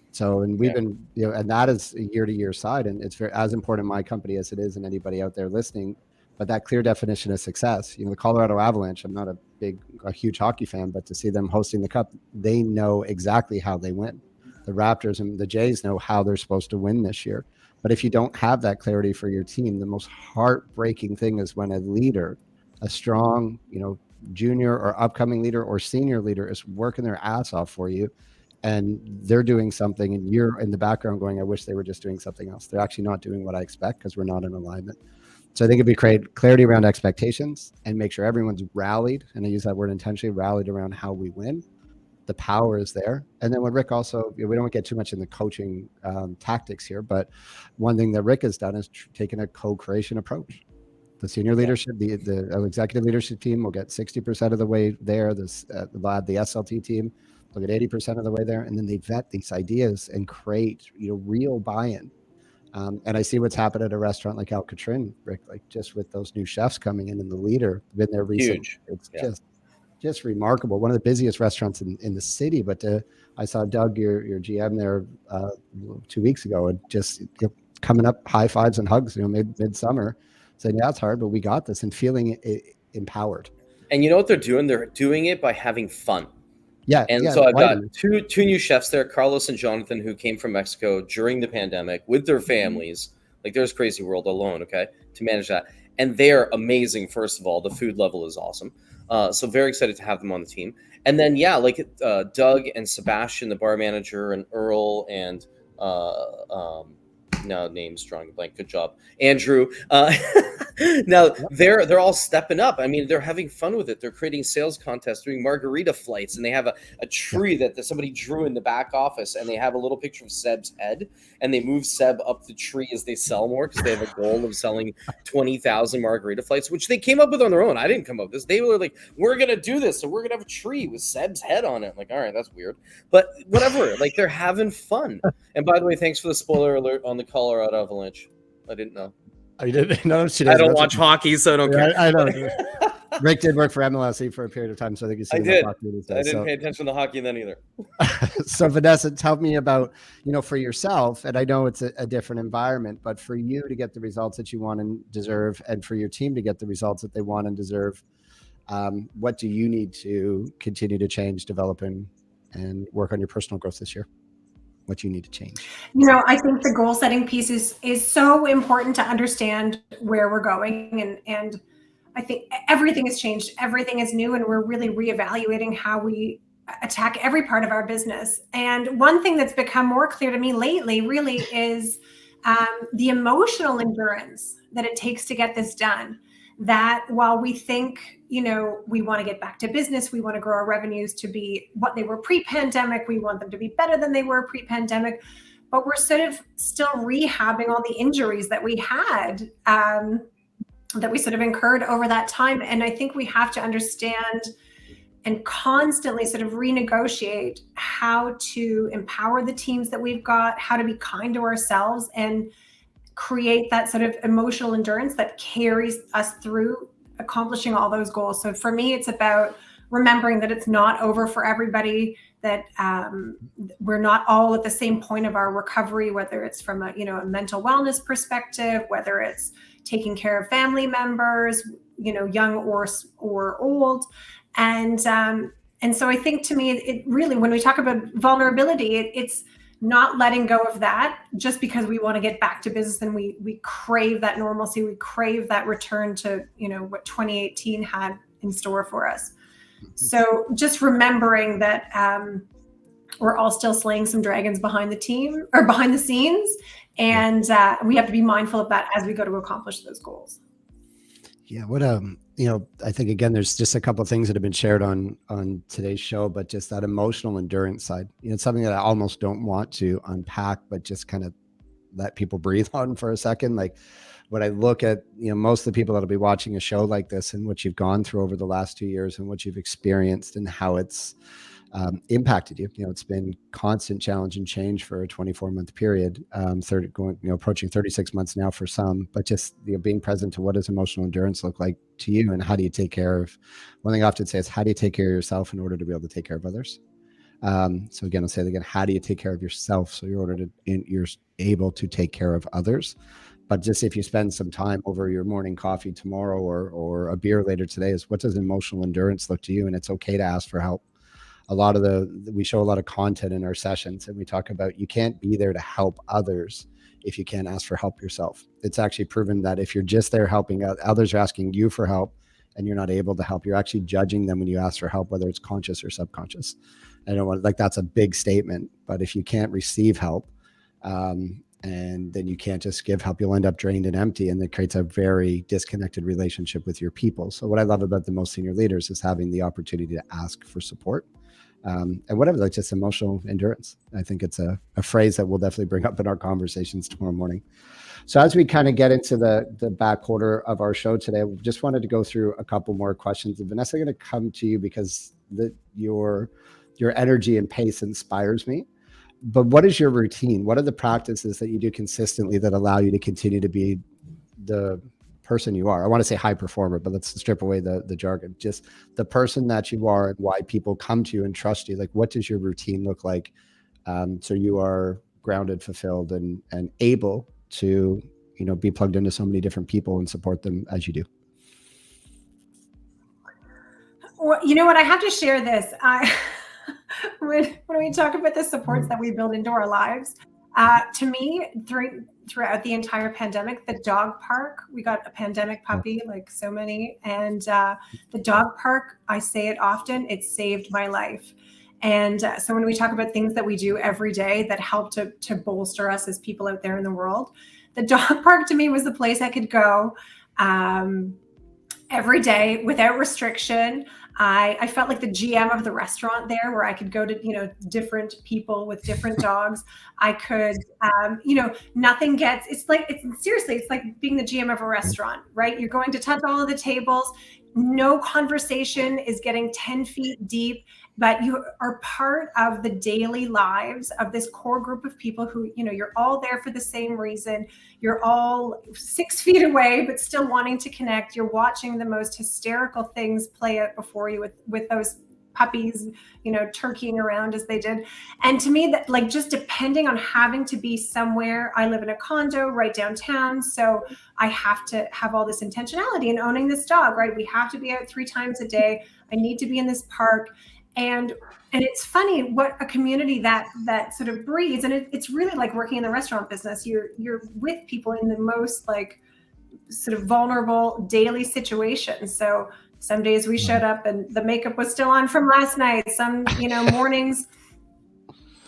So, and we've been, and that is a year-to-year side, and it's very as important in my company as it is in anybody out there listening. But that clear definition of success, the Colorado Avalanche, I'm not a huge hockey fan, but to see them hosting the cup, they know exactly how they win. The Raptors and the Jays know how they're supposed to win this year. But if you don't have that clarity for your team, the most heartbreaking thing is when a leader, a strong, junior or upcoming leader or senior leader, is working their ass off for you, and they're doing something and you're in the background going, I wish they were just doing something else. They're actually not doing what I expect, because we're not in alignment. So I think if we create clarity around expectations and make sure everyone's rallied, and I use that word intentionally, rallied around how we win, the power is there. And then what Rick also, we don't get too much in the coaching tactics here, but one thing that Rick has done is taken a co-creation approach. The senior leadership, the executive leadership team will get 60% of the way there. The SLT team will get 80% of the way there. And then they vet these ideas and create, real buy-in. And I see what's happened at a restaurant like Al Catrin, Rick, like just with those new chefs coming in and the leader been there recently. Huge. It's just remarkable. One of the busiest restaurants in the city. But I saw Doug, your GM there 2 weeks ago, and just coming up, high fives and hugs, midsummer, saying, yeah, it's hard, but we got this, and feeling empowered. And you know what they're doing? They're doing it by having fun. Yeah. And so I've got two new chefs there, Carlos and Jonathan, who came from Mexico during the pandemic with their families. Like, there's Crazy World alone, okay, to manage that. And they're amazing, first of all. The food level is awesome. So very excited to have them on the team. And then, Doug and Sebastian, the bar manager, and Earl, and now names drawing a blank. Good job, Andrew. Now they're all stepping up. I mean, they're having fun with it. They're creating sales contests, doing margarita flights, and they have a tree that somebody drew in the back office, and they have a little picture of Seb's head, and they move Seb up the tree as they sell more, because they have a goal of selling 20,000 margarita flights, which they came up with on their own. I didn't come up with this. They were like, we're gonna do this, so we're gonna have a tree with Seb's head on it. I'm like, all right, that's weird, but whatever. Like, they're having fun. And by the way, thanks for the spoiler alert on the Colorado Avalanche. I didn't know. I didn't know. I don't watch hockey, so I don't care. I know. Rick did work for MLSE for a period of time, so I think you see. I did. I didn't pay attention to hockey then either. So Vanessa, tell me about, for yourself, and I know it's a different environment, but for you to get the results that you want and deserve, and for your team to get the results that they want and deserve, what do you need to continue to change, develop, and work on your personal growth this year? What you need to change? I think the goal setting piece is so important to understand where we're going, and I think everything has changed, everything is new, and we're really reevaluating how we attack every part of our business. And one thing that's become more clear to me lately really is the emotional endurance that it takes to get this done. That while we think, we want to get back to business, we want to grow our revenues to be what they were pre-pandemic, we want them to be better than they were pre-pandemic, but we're sort of still rehabbing all the injuries that we had, that we sort of incurred over that time. And I think we have to understand and constantly sort of renegotiate how to empower the teams that we've got, how to be kind to ourselves, and create that sort of emotional endurance that carries us through accomplishing all those goals. So for me, it's about remembering that it's not over for everybody, that we're not all at the same point of our recovery, whether it's from a, you know, a mental wellness perspective, whether it's taking care of family members, you know, young or old. And so I think, to me, it really, when we talk about vulnerability, it's not letting go of that just because we want to get back to business, and we crave that normalcy, we crave that return to, you know, what 2018 had in store for us. So just remembering that we're all still slaying some dragons behind the scenes, and we have to be mindful of that as we go to accomplish those goals. Yeah, what you know, I think again, there's just a couple of things that have been shared on today's show, but just that emotional endurance side, you know, it's something that I almost don't want to unpack, but just kind of let people breathe on for a second. Like, when I look at, you know, most of the people that'll be watching a show like this and what you've gone through over the last 2 years and what you've experienced and how it's impacted you. You know, it's been constant challenge and change for a 24-month period, 30 going, you know, approaching 36 months now for some, but just, you know, being present to what does emotional endurance look like to you, and how do you take care of, one thing I often say is, how do you take care of yourself in order to be able to take care of others? So again, I'll say it again, how do you take care of yourself so you're able to take care of others? But just if you spend some time over your morning coffee tomorrow or a beer later today, is what does emotional endurance look to you? And it's okay to ask for help. We show a lot of content in our sessions, and we talk about, you can't be there to help others if you can't ask for help yourself. It's actually proven that if you're just there helping others are asking you for help and you're not able to help, you're actually judging them when you ask for help, whether it's conscious or subconscious. I don't want, like, that's a big statement, but if you can't receive help, and then you can't just give help, you'll end up drained and empty, and it creates a very disconnected relationship with your people. So what I love about the most senior leaders is having the opportunity to ask for support, and whatever, like just emotional endurance. I think it's a phrase that we'll definitely bring up in our conversations tomorrow morning. So as we kind of get into the back quarter of our show today, we just wanted to go through a couple more questions. And Vanessa, I'm going to come to you because your energy and pace inspires me. But what is your routine? What are the practices that you do consistently that allow you to continue to be the person you are? I want to say high performer, but let's strip away the jargon. Just the person that you are and why people come to you and trust you. Like, what does your routine look like, so you are grounded, fulfilled, and able to, you know, be plugged into so many different people and support them as you do? Well, you know what? I have to share this. When we talk about the supports that we build into our lives, to me, throughout the entire pandemic, the dog park, we got a pandemic puppy, like so many, and the dog park, I say it often, it saved my life. And so when we talk about things that we do every day that help to bolster us as people out there in the world, the dog park to me was the place I could go every day without restriction. I felt like the GM of the restaurant there, where I could go to, you know, different people with different dogs. I could, you know, nothing gets, it's like being the GM of a restaurant, right? You're going to touch all of the tables. No conversation is getting 10 feet deep, but you are part of the daily lives of this core group of people who, you know, you're all there for the same reason. You're all 6 feet away, but still wanting to connect. You're watching the most hysterical things play out before you with those puppies, you know, turkeying around as they did. And to me, that, like, just depending on having to be somewhere, I live in a condo right downtown, so I have to have all this intentionality in owning this dog, right? We have to be out 3 times a day. I need to be in this park. And it's funny what a community that sort of breeds. And it's really like working in the restaurant business. You're with people in the most, like, sort of vulnerable daily situations. So some days we showed up and the makeup was still on from last night. Some, you know, mornings,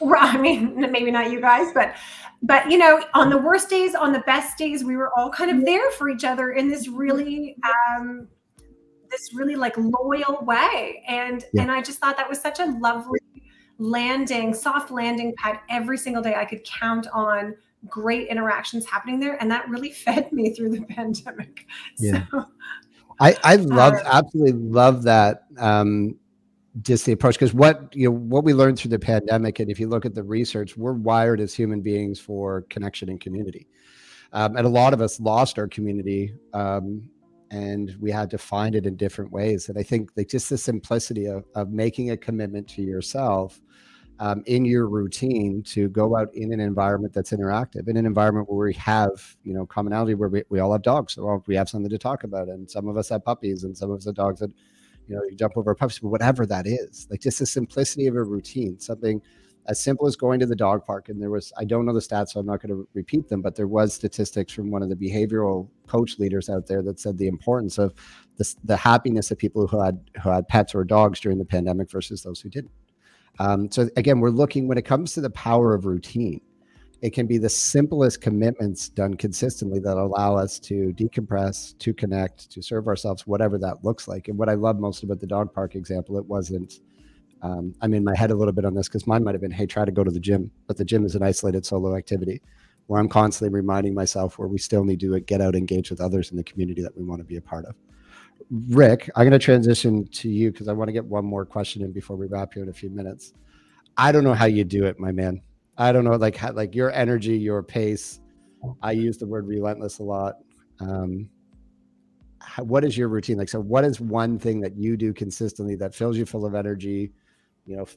I mean, maybe not you guys, but, you know, on the worst days, on the best days, we were all kind of there for each other in this really like loyal way. And I just thought that was such a lovely soft landing pad. Every single day I could count on great interactions happening there. And that really fed me through the pandemic. Yeah. So, I absolutely love that. Just the approach, because what we learned through the pandemic, and if you look at the research, we're wired as human beings for connection and community. And a lot of us lost our community and we had to find it in different ways. And I think like just the simplicity of making a commitment to yourself in your routine to go out in an environment that's interactive, in an environment where we have, commonality, where we all have dogs. So we have something to talk about. And some of us have puppies and some of us have dogs that, you jump over puppies, but whatever that is, like just the simplicity of a routine, something as simple as going to the dog park. And I don't know the stats, so I'm not going to repeat them, but there was statistics from one of the behavioral coach leaders out there that said the importance of the happiness of people who had pets or dogs during the pandemic versus those who didn't. So again, we're looking, when it comes to the power of routine, it can be the simplest commitments done consistently that allow us to decompress, to connect, to serve ourselves, whatever that looks like. And what I love most about the dog park example, it wasn't, I'm in my head a little bit on this because mine might have been, hey, try to go to the gym, but the gym is an isolated solo activity where I'm constantly reminding myself where we still need to get out, engage with others in the community that we want to be a part of. Rick, I'm going to transition to you because I want to get one more question in before we wrap here in a few minutes. I don't know how you do it, my man. I don't know, like your energy, your pace. I use the word relentless a lot. What is your routine like? So what is one thing that you do consistently that fills you full of energy,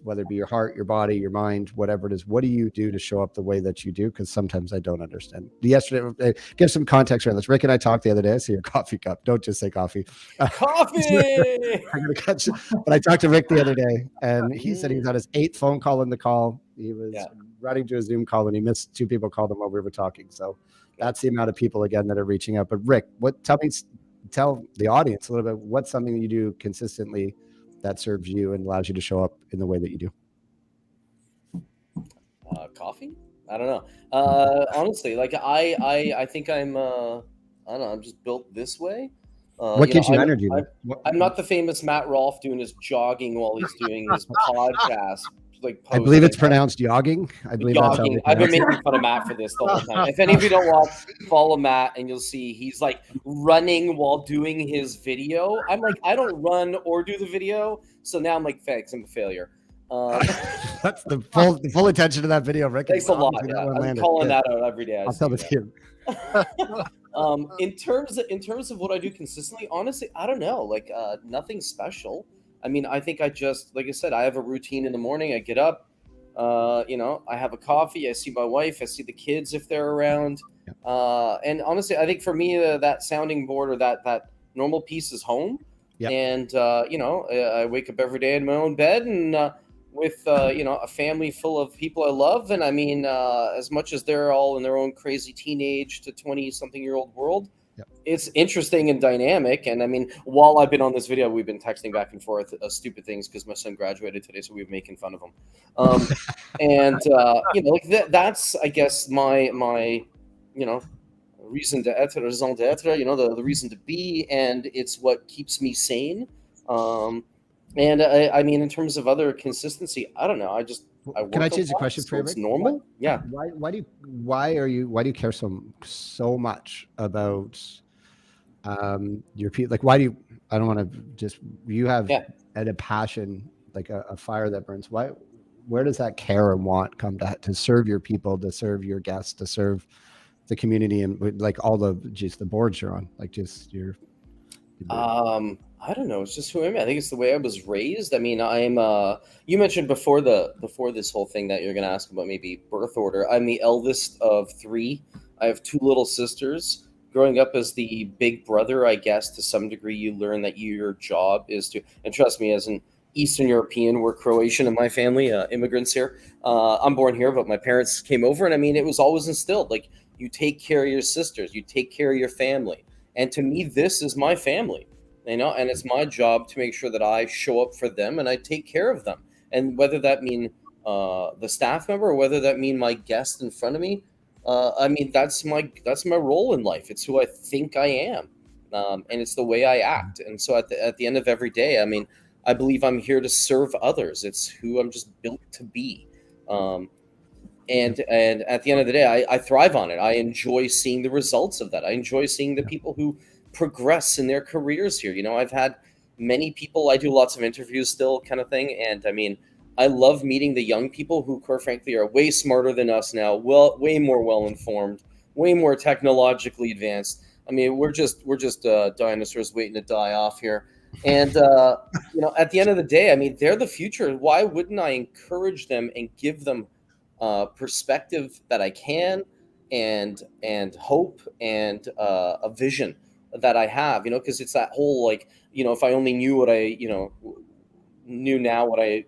whether it be your heart, your body, your mind, whatever it is? What do you do to show up the way that you do? Because sometimes I don't understand. Yesterday, give some context around this. Rick and I talked the other day. I see your coffee cup. Don't just say coffee. Coffee! I'm gonna catch it. But I talked to Rick the other day, and he said he was on his 8th phone call in the call. He was running to a Zoom call, and he missed 2 people called him while we were talking. So that's the amount of people, again, that are reaching out. But Rick, tell the audience a little bit, what's something that you do consistently that serves you and allows you to show up in the way that you do? Coffee? I don't know. Honestly, like I think I don't know. I'm just built this way. What gives you energy? I'm not the famous Matt Rolfe doing his jogging while he's doing his podcast. Like I believe it's pronounced jogging. I believe jogging. That's I've been making fun of Matt for this the whole time. If any of you don't follow Matt, and you'll see he's like running while doing his video. I'm like, I don't run or do the video, so now I'm like, thanks, I'm a failure. That's the full attention to that video, Rick. Thanks a lot. Yeah. I'm calling that out every day. I'll tell the team. In terms of what I do consistently, honestly, I don't know. Like nothing special. I mean, I think I just, like I said, I have a routine in the morning. I get up, I have a coffee. I see my wife. I see the kids if they're around. And honestly, I think for me, that sounding board or that normal piece is home. Yep. And, I wake up every day in my own bed and with, a family full of people I love. And I mean, as much as they're all in their own crazy teenage to 20-something-year-old world, it's interesting and dynamic. And I mean, while I've been on this video, we've been texting back and forth stupid things because my son graduated today, so we were making fun of him. That's, I guess, my reason d'être, raison d'être, the reason to be, and it's what keeps me sane. And I mean, in terms of other consistency, I don't know. Can I change the question for you? It's normal. Yeah. Why do you care so much about your people? Like, why do you? I don't want to just. You have a passion, like a fire that burns. Where does that care and want come to serve your people, to serve your guests, to serve the community, and like all the boards you're on, like just your. I don't know. It's just who I am. I think it's the way I was raised. I mean, I'm. You mentioned before this whole thing that you're going to ask about maybe birth order. I'm the eldest of 3. I have 2 little sisters. Growing up as the big brother, I guess to some degree, you learn that your job is to. And trust me, as an Eastern European, we're Croatian in my family, immigrants here. I'm born here, but my parents came over, and I mean, it was always instilled. Like, you take care of your sisters, you take care of your family, and to me, this is my family. And it's my job to make sure that I show up for them and I take care of them. And whether that mean the staff member or whether that mean my guest in front of me, I mean, that's my role in life. It's who I think I am, and it's the way I act. And so at the end of every day, I mean, I believe I'm here to serve others. It's who I'm just built to be. And at the end of the day, I thrive on it. I enjoy seeing the results of that. I enjoy seeing the people who progress in their careers here. I've had many people, I do lots of interviews still, kind of thing. And I mean, I love meeting the young people who, quite frankly, are way smarter than us now, way more well-informed, way more technologically advanced. I mean, we're just dinosaurs waiting to die off here. And at the end of the day, I mean, they're the future. Why wouldn't I encourage them and give them perspective that I can, and hope, and a vision that I have? Because it's that whole, like, if I only knew what I knew now, what I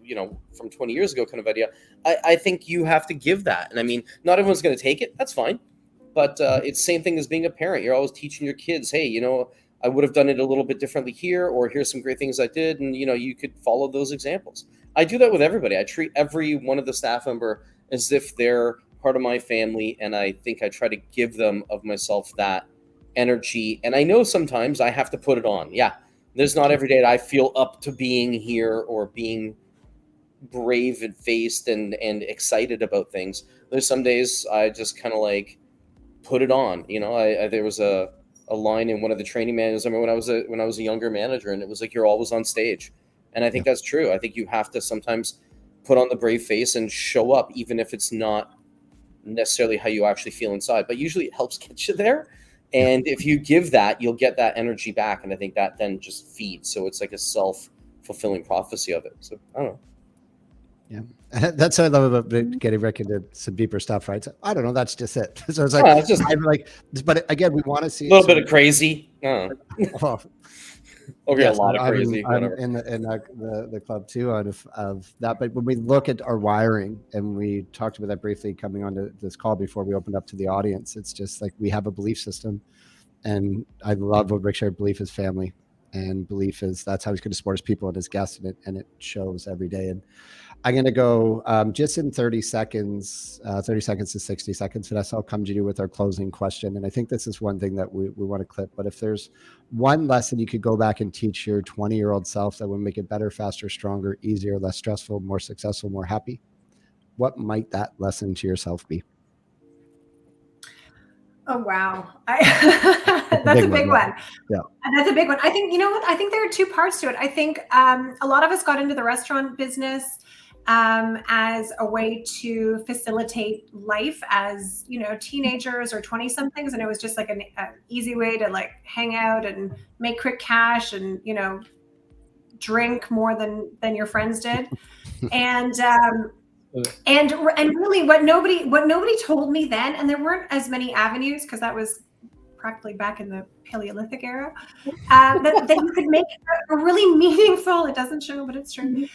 from 20 years ago kind of idea. I think you have to give that, and I mean, not everyone's going to take it. That's fine. But it's the same thing as being a parent. You're always teaching your kids, hey, I would have done it a little bit differently here, or here's some great things I did, and you could follow those examples. I do that with everybody. I treat every one of the staff member as if they're part of my family, and I think I try to give them of myself that energy. And I know sometimes I have to put it on. Yeah, there's not every day that I feel up to being here or being brave and faced and excited about things. There's some days I just kind of like put it on. There was a line in one of the training manuals. I remember when I was a younger manager, and it was like, you're always on stage. And I think that's true. I think you have to sometimes put on the brave face and show up, even if it's not necessarily how you actually feel inside, but usually it helps get you there. And if you give that, you'll get that energy back. And I think that then just feeds. So it's like a self-fulfilling prophecy of it. So I don't know. Yeah, that's what I love about getting Rick into some deeper stuff, right? So, I don't know, that's just it. So it's like, it's just I'm like, but again, we want to see a little bit of crazy. Well, Okay, yes, a lot of crazy. I'm Whatever. in the club too out of that. But when we look at our wiring, and we talked about that briefly coming onto this call before we opened up to the audience, it's just like we have a belief system, and I love what Rick shared. Belief is family, and belief is that's how he's going to support his people and his guests, and it shows every day. And I'm going to go just in 30 seconds to 60 seconds. Vanessa, I'll come to you with our closing question. And I think this is one thing that we want to clip. But if there's one lesson you could go back and teach your 20-year-old self that would make it better, faster, stronger, easier, less stressful, more successful, more happy, what might that lesson to yourself be? Oh, wow. That's a big one. Yeah. That's a big one. I think, you know what? I think there are two parts to it. I think a lot of us got into the restaurant business as a way to facilitate life as, teenagers or 20 somethings. And it was just like an easy way to like hang out and make quick cash and, drink more than your friends did. And really what nobody told me then, and there weren't as many avenues, because that was practically back in the Paleolithic era, that you could make a really meaningful, it doesn't show, but it's true. You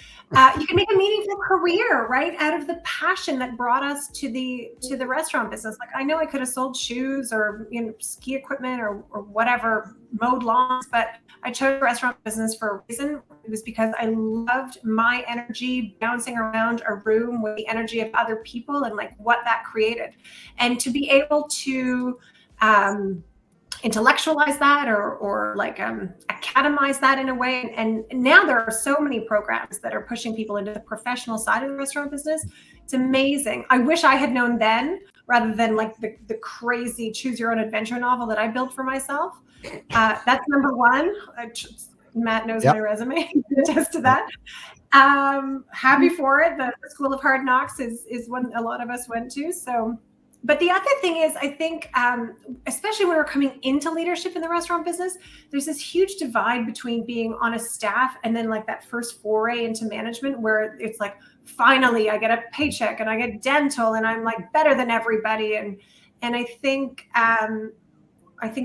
can make a meaningful career, right, out of the passion that brought us to the restaurant business. Like, I know I could have sold shoes or ski equipment or whatever, mowed lawns, but I chose the restaurant business for a reason. It was because I loved my energy bouncing around a room with the energy of other people and like what that created. And to be able to intellectualize that or like academize that in a way. And now there are so many programs that are pushing people into the professional side of the restaurant business. It's amazing. I wish I had known then, rather than like the crazy choose your own adventure novel that I built for myself. That's number one. Matt knows my resume. He can attest to that. Happy for it. The School of Hard Knocks is one a lot of us went to. So, but the other thing is, I think, especially when we're coming into leadership in the restaurant business, there's this huge divide between being on a staff and then like that first foray into management, where it's like, finally I get a paycheck and I get dental and I'm like better than everybody. And I think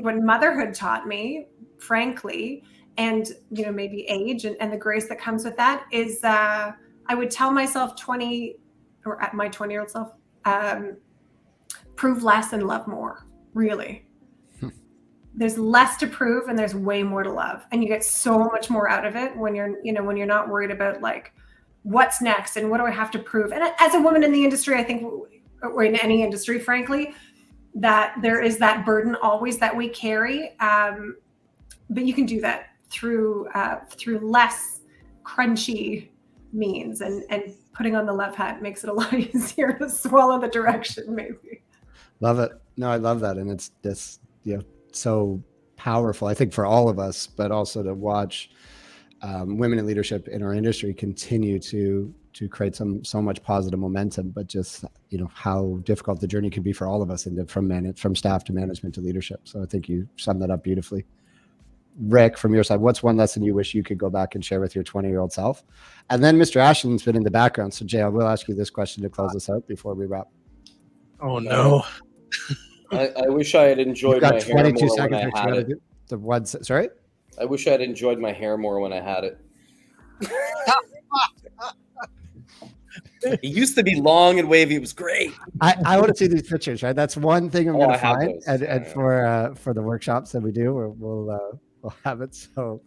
what motherhood taught me, frankly, and maybe age and the grace that comes with that, is I would tell myself at my 20-year-old self, prove less and love more. Really. There's less to prove and there's way more to love, and you get so much more out of it when you're not worried about like what's next and what do I have to prove. And as a woman in the industry, I think, or in any industry, frankly, that there is that burden always that we carry. But you can do that through less crunchy means, and putting on the love hat makes it a lot easier to swallow the direction, maybe. Love it. No, I love that. And it's just, so powerful, I think, for all of us, but also to watch women in leadership in our industry continue to to create so much positive momentum, but just, you know, how difficult the journey can be for all of us, and from staff to management to leadership. So I think you summed that up beautifully. Rick, from your side, what's one lesson you wish you could go back and share with your 20-year-old self? And then Mr. Ashton's been in the background. So Jay, I will ask you this question to close us out before we wrap. Oh no. I wish I had You've enjoyed got my hair 22 more when seconds. I Rick, you had gotta it. do the one. Sorry. I wish I had enjoyed my hair more when I had it. It used to be long and wavy. It was great. I want to see these pictures, right? That's one thing I'm Oh, going I to have find, those. and Yeah. for the workshops that we do, we'll have it. So,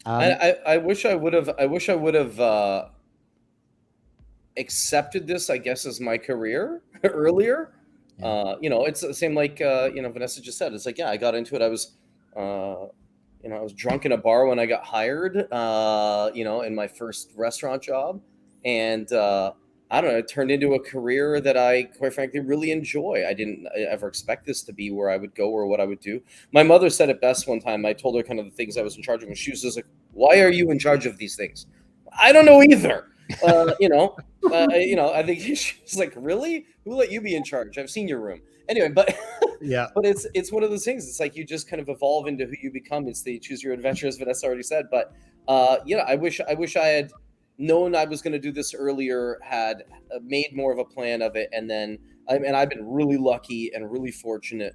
I wish I would have. I wish I would have accepted this, I guess, as my career earlier. Yeah. You know, it's the same like you know, Vanessa just said. It's like, yeah, I got into it. I was you know, I was drunk in a bar when I got hired. You know, in my first restaurant job, and I don't know, it turned into a career that I, quite frankly, really enjoy. I didn't ever expect this to be where I would go or what I would do. My mother said it best one time. I told her kind of the things I was in charge of, and she was just like, "Why are you in charge of these things?" I don't know either. You know, you know, I think she's like, "Really? Who let you be in charge? I've seen your room." Anyway, but Yeah. but it's one of those things. It's like you just kind of evolve into who you become. It's the choose your adventure, as Vanessa already said. But yeah, I wish I had known I was going to do this earlier, had made more of a plan of it, and then and I've been really lucky and really fortunate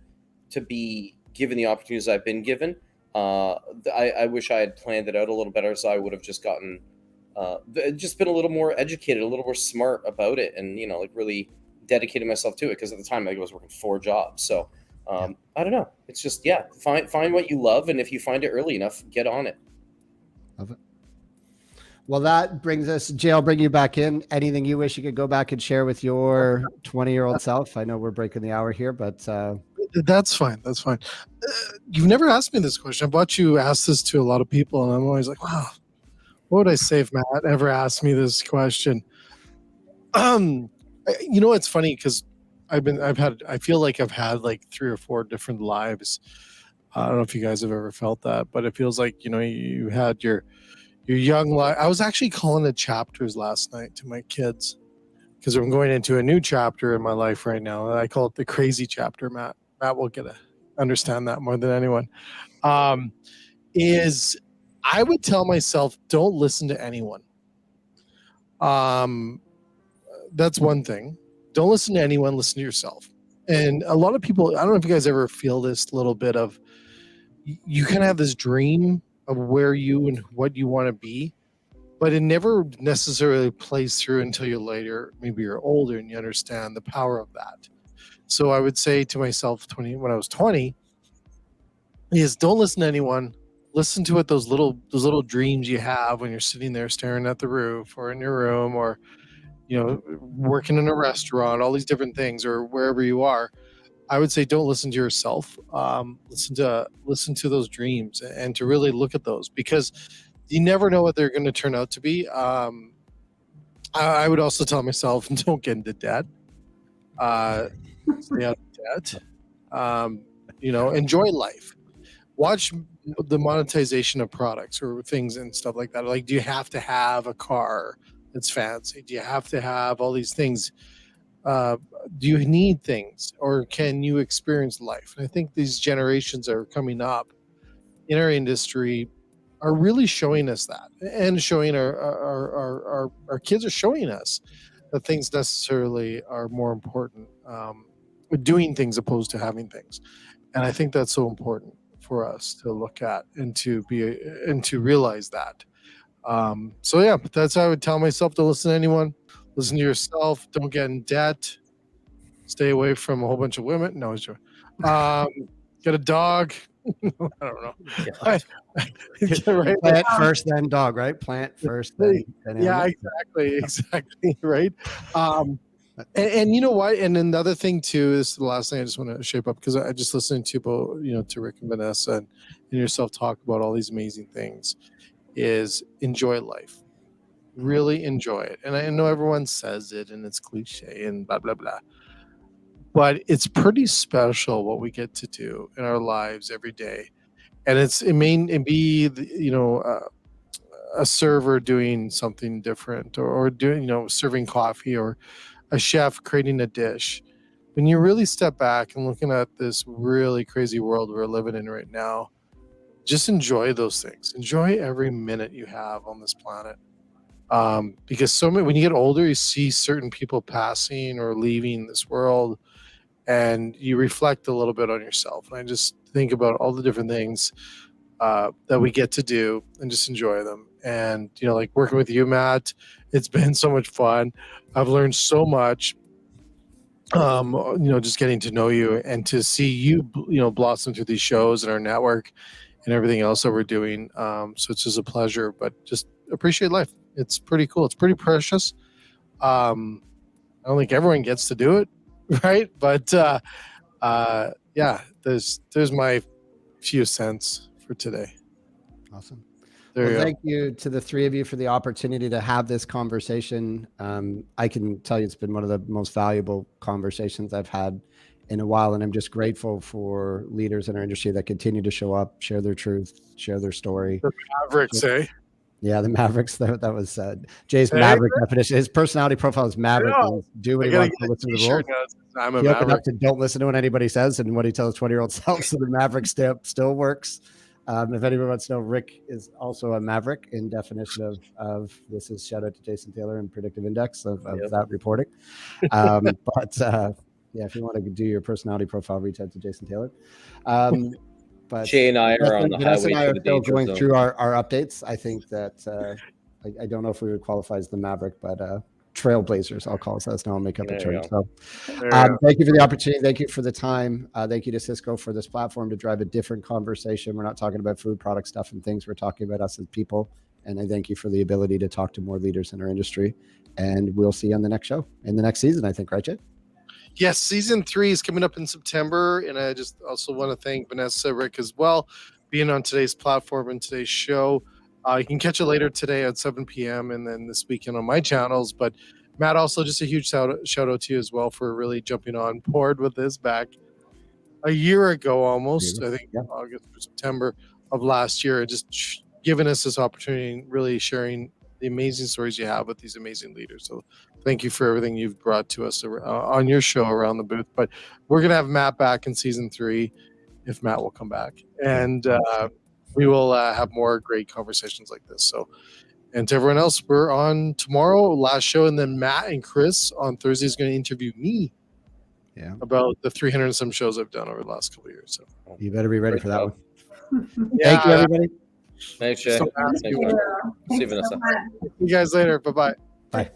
to be given the opportunities I've been given. I wish I had planned it out a little better, so I would have just gotten just been a little more educated, a little more smart about it, and you know, like really dedicated myself to it, because at the time I was working 4 jobs. So I don't know. It's just, yeah, find what you love, and if you find it early enough, get on it. Love it. Well, that brings us, Jay, I'll bring you back in. Anything you wish you could go back and share with your 20-year-old self? I know we're breaking the hour here, but That's fine. That's fine. You've never asked me this question. I've watched you ask this to a lot of people, and I'm always like, wow, what would I say if Matt ever asked me this question? You know, it's funny because I feel like I've had like 3 or 4 different lives. I don't know if you guys have ever felt that, but it feels like, you know, you had your young life. I was actually calling it chapters last night to my kids because I'm going into a new chapter in my life right now. I call it the crazy chapter. Matt will understand that more than anyone. Is I would tell myself, don't listen to anyone. That's one thing. Don't listen to anyone. Listen to yourself. And a lot of people, I don't know if you guys ever feel this little bit of, you kind of have this dream of where you and what you want to be, but it never necessarily plays through until you're later. Maybe you're older and you understand the power of that. So I would say to myself, when I was 20, is don't listen to anyone. Listen to what those little dreams you have when you're sitting there staring at the roof or in your room, or you know, working in a restaurant, all these different things, or wherever you are. I would say don't listen to yourself. Listen to those dreams and to really look at those, because you never know what they're going to turn out to be. I would also tell myself, don't get into debt. Stay out of debt. You know, enjoy life. Watch the monetization of products or things and stuff like that. Like, do you have to have a car that's fancy? Do you have to have all these things? Do you need things, or can you experience life? And I think these generations that are coming up in our industry are really showing us that, and showing our kids are showing us that things necessarily are more important. Doing things opposed to having things, and I think that's so important for us to look at and to realize that. So yeah, that's how I would tell myself to listen to anyone. Listen to yourself. Don't get in debt. Stay away from a whole bunch of women. No, it's true. Get a dog. I don't know. Right? plant first, then dog, right? Plant first, then Yeah, animal. exactly. Right. And you know what? And another thing too is the last thing I just want to shape up, because I just listening to both, you know, to Rick and Vanessa and yourself talk about all these amazing things, is enjoy life. Really enjoy it. And I know everyone says it and it's cliche and blah blah blah, but it's pretty special what we get to do in our lives every day. And it may be, you know, a server doing something different, or doing, serving coffee, or a chef creating a dish. When you really step back and looking at this really crazy world we're living in right now, just enjoy those things. Enjoy every minute you have on this planet. Because when you get older, you see certain people passing or leaving this world, and you reflect a little bit on yourself. And I just think about all the different things that we get to do and just enjoy them. And, like working with you, Matt, it's been so much fun. I've learned so much, just getting to know you and to see you, blossom through these shows and our network and everything else that we're doing. So it's just a pleasure, but just appreciate life. It's pretty cool. It's pretty precious. I don't think everyone gets to do it, right? But yeah, there's my few cents for today. Awesome. There Well, you go. thank you to the three of you for the opportunity to have this conversation. I can tell you it's been one of the most valuable conversations I've had in a while, and I'm just grateful for leaders in our industry that continue to show up, share their truth, share their story. The Mavericks, eh? Yeah, the Mavericks. That was Jay's Hey, Maverick definition. His personality profile is Maverick. Yeah. Means do what I he gotta wants, get to a listen to the rules. t-shirt now. I'm a He opened Maverick. up to don't listen to what anybody says and what he tells 20-year-old self. So the Maverick stamp still works. If anyone wants to know, Rick is also a Maverick in definition of this is shout out to Jason Taylor and predictive index of Yep. that reporting. Yeah, if you want to do your personality profile, reach out to Jason Taylor. But Jay and I are on the Vanessa and highway I to are the still danger going zone. through our updates. I think that I don't know if we would qualify as the Maverick, but trailblazers, I'll call us. That's now I'll make up a There term. you So There you go. thank you for the opportunity. Thank you for the time. Thank you to Cisco for this platform to drive a different conversation. We're not talking about food product stuff and things. We're talking about us as people. And I thank you for the ability to talk to more leaders in our industry. And we'll see you on the next show in the next season, I think, right, Jay? Yes, season 3 is coming up in September, and I just also want to thank Vanessa, Rick as well, being on today's platform and today's show. You can catch it later today at 7 p.m. and then this weekend on my channels. But Matt, also just a huge shout out to you as well for really jumping on board with this back a year ago almost. I think August or September of last year, and just giving us this opportunity and really sharing the amazing stories you have with these amazing leaders. So thank you for everything you've brought to us on your show around the booth. But we're going to have Matt back in season 3 if Matt will come back. And we will have more great conversations like this. So, and to everyone else, we're on tomorrow, last show. And then Matt and Chris on Thursday is going to interview me about the 300 and some shows I've done over the last couple of years. So you better be ready for that one. Yeah, thank you, everybody. Thanks, Jay. So Thanks, you. man. See you, Vanessa. See you guys later. Bye-bye. Bye.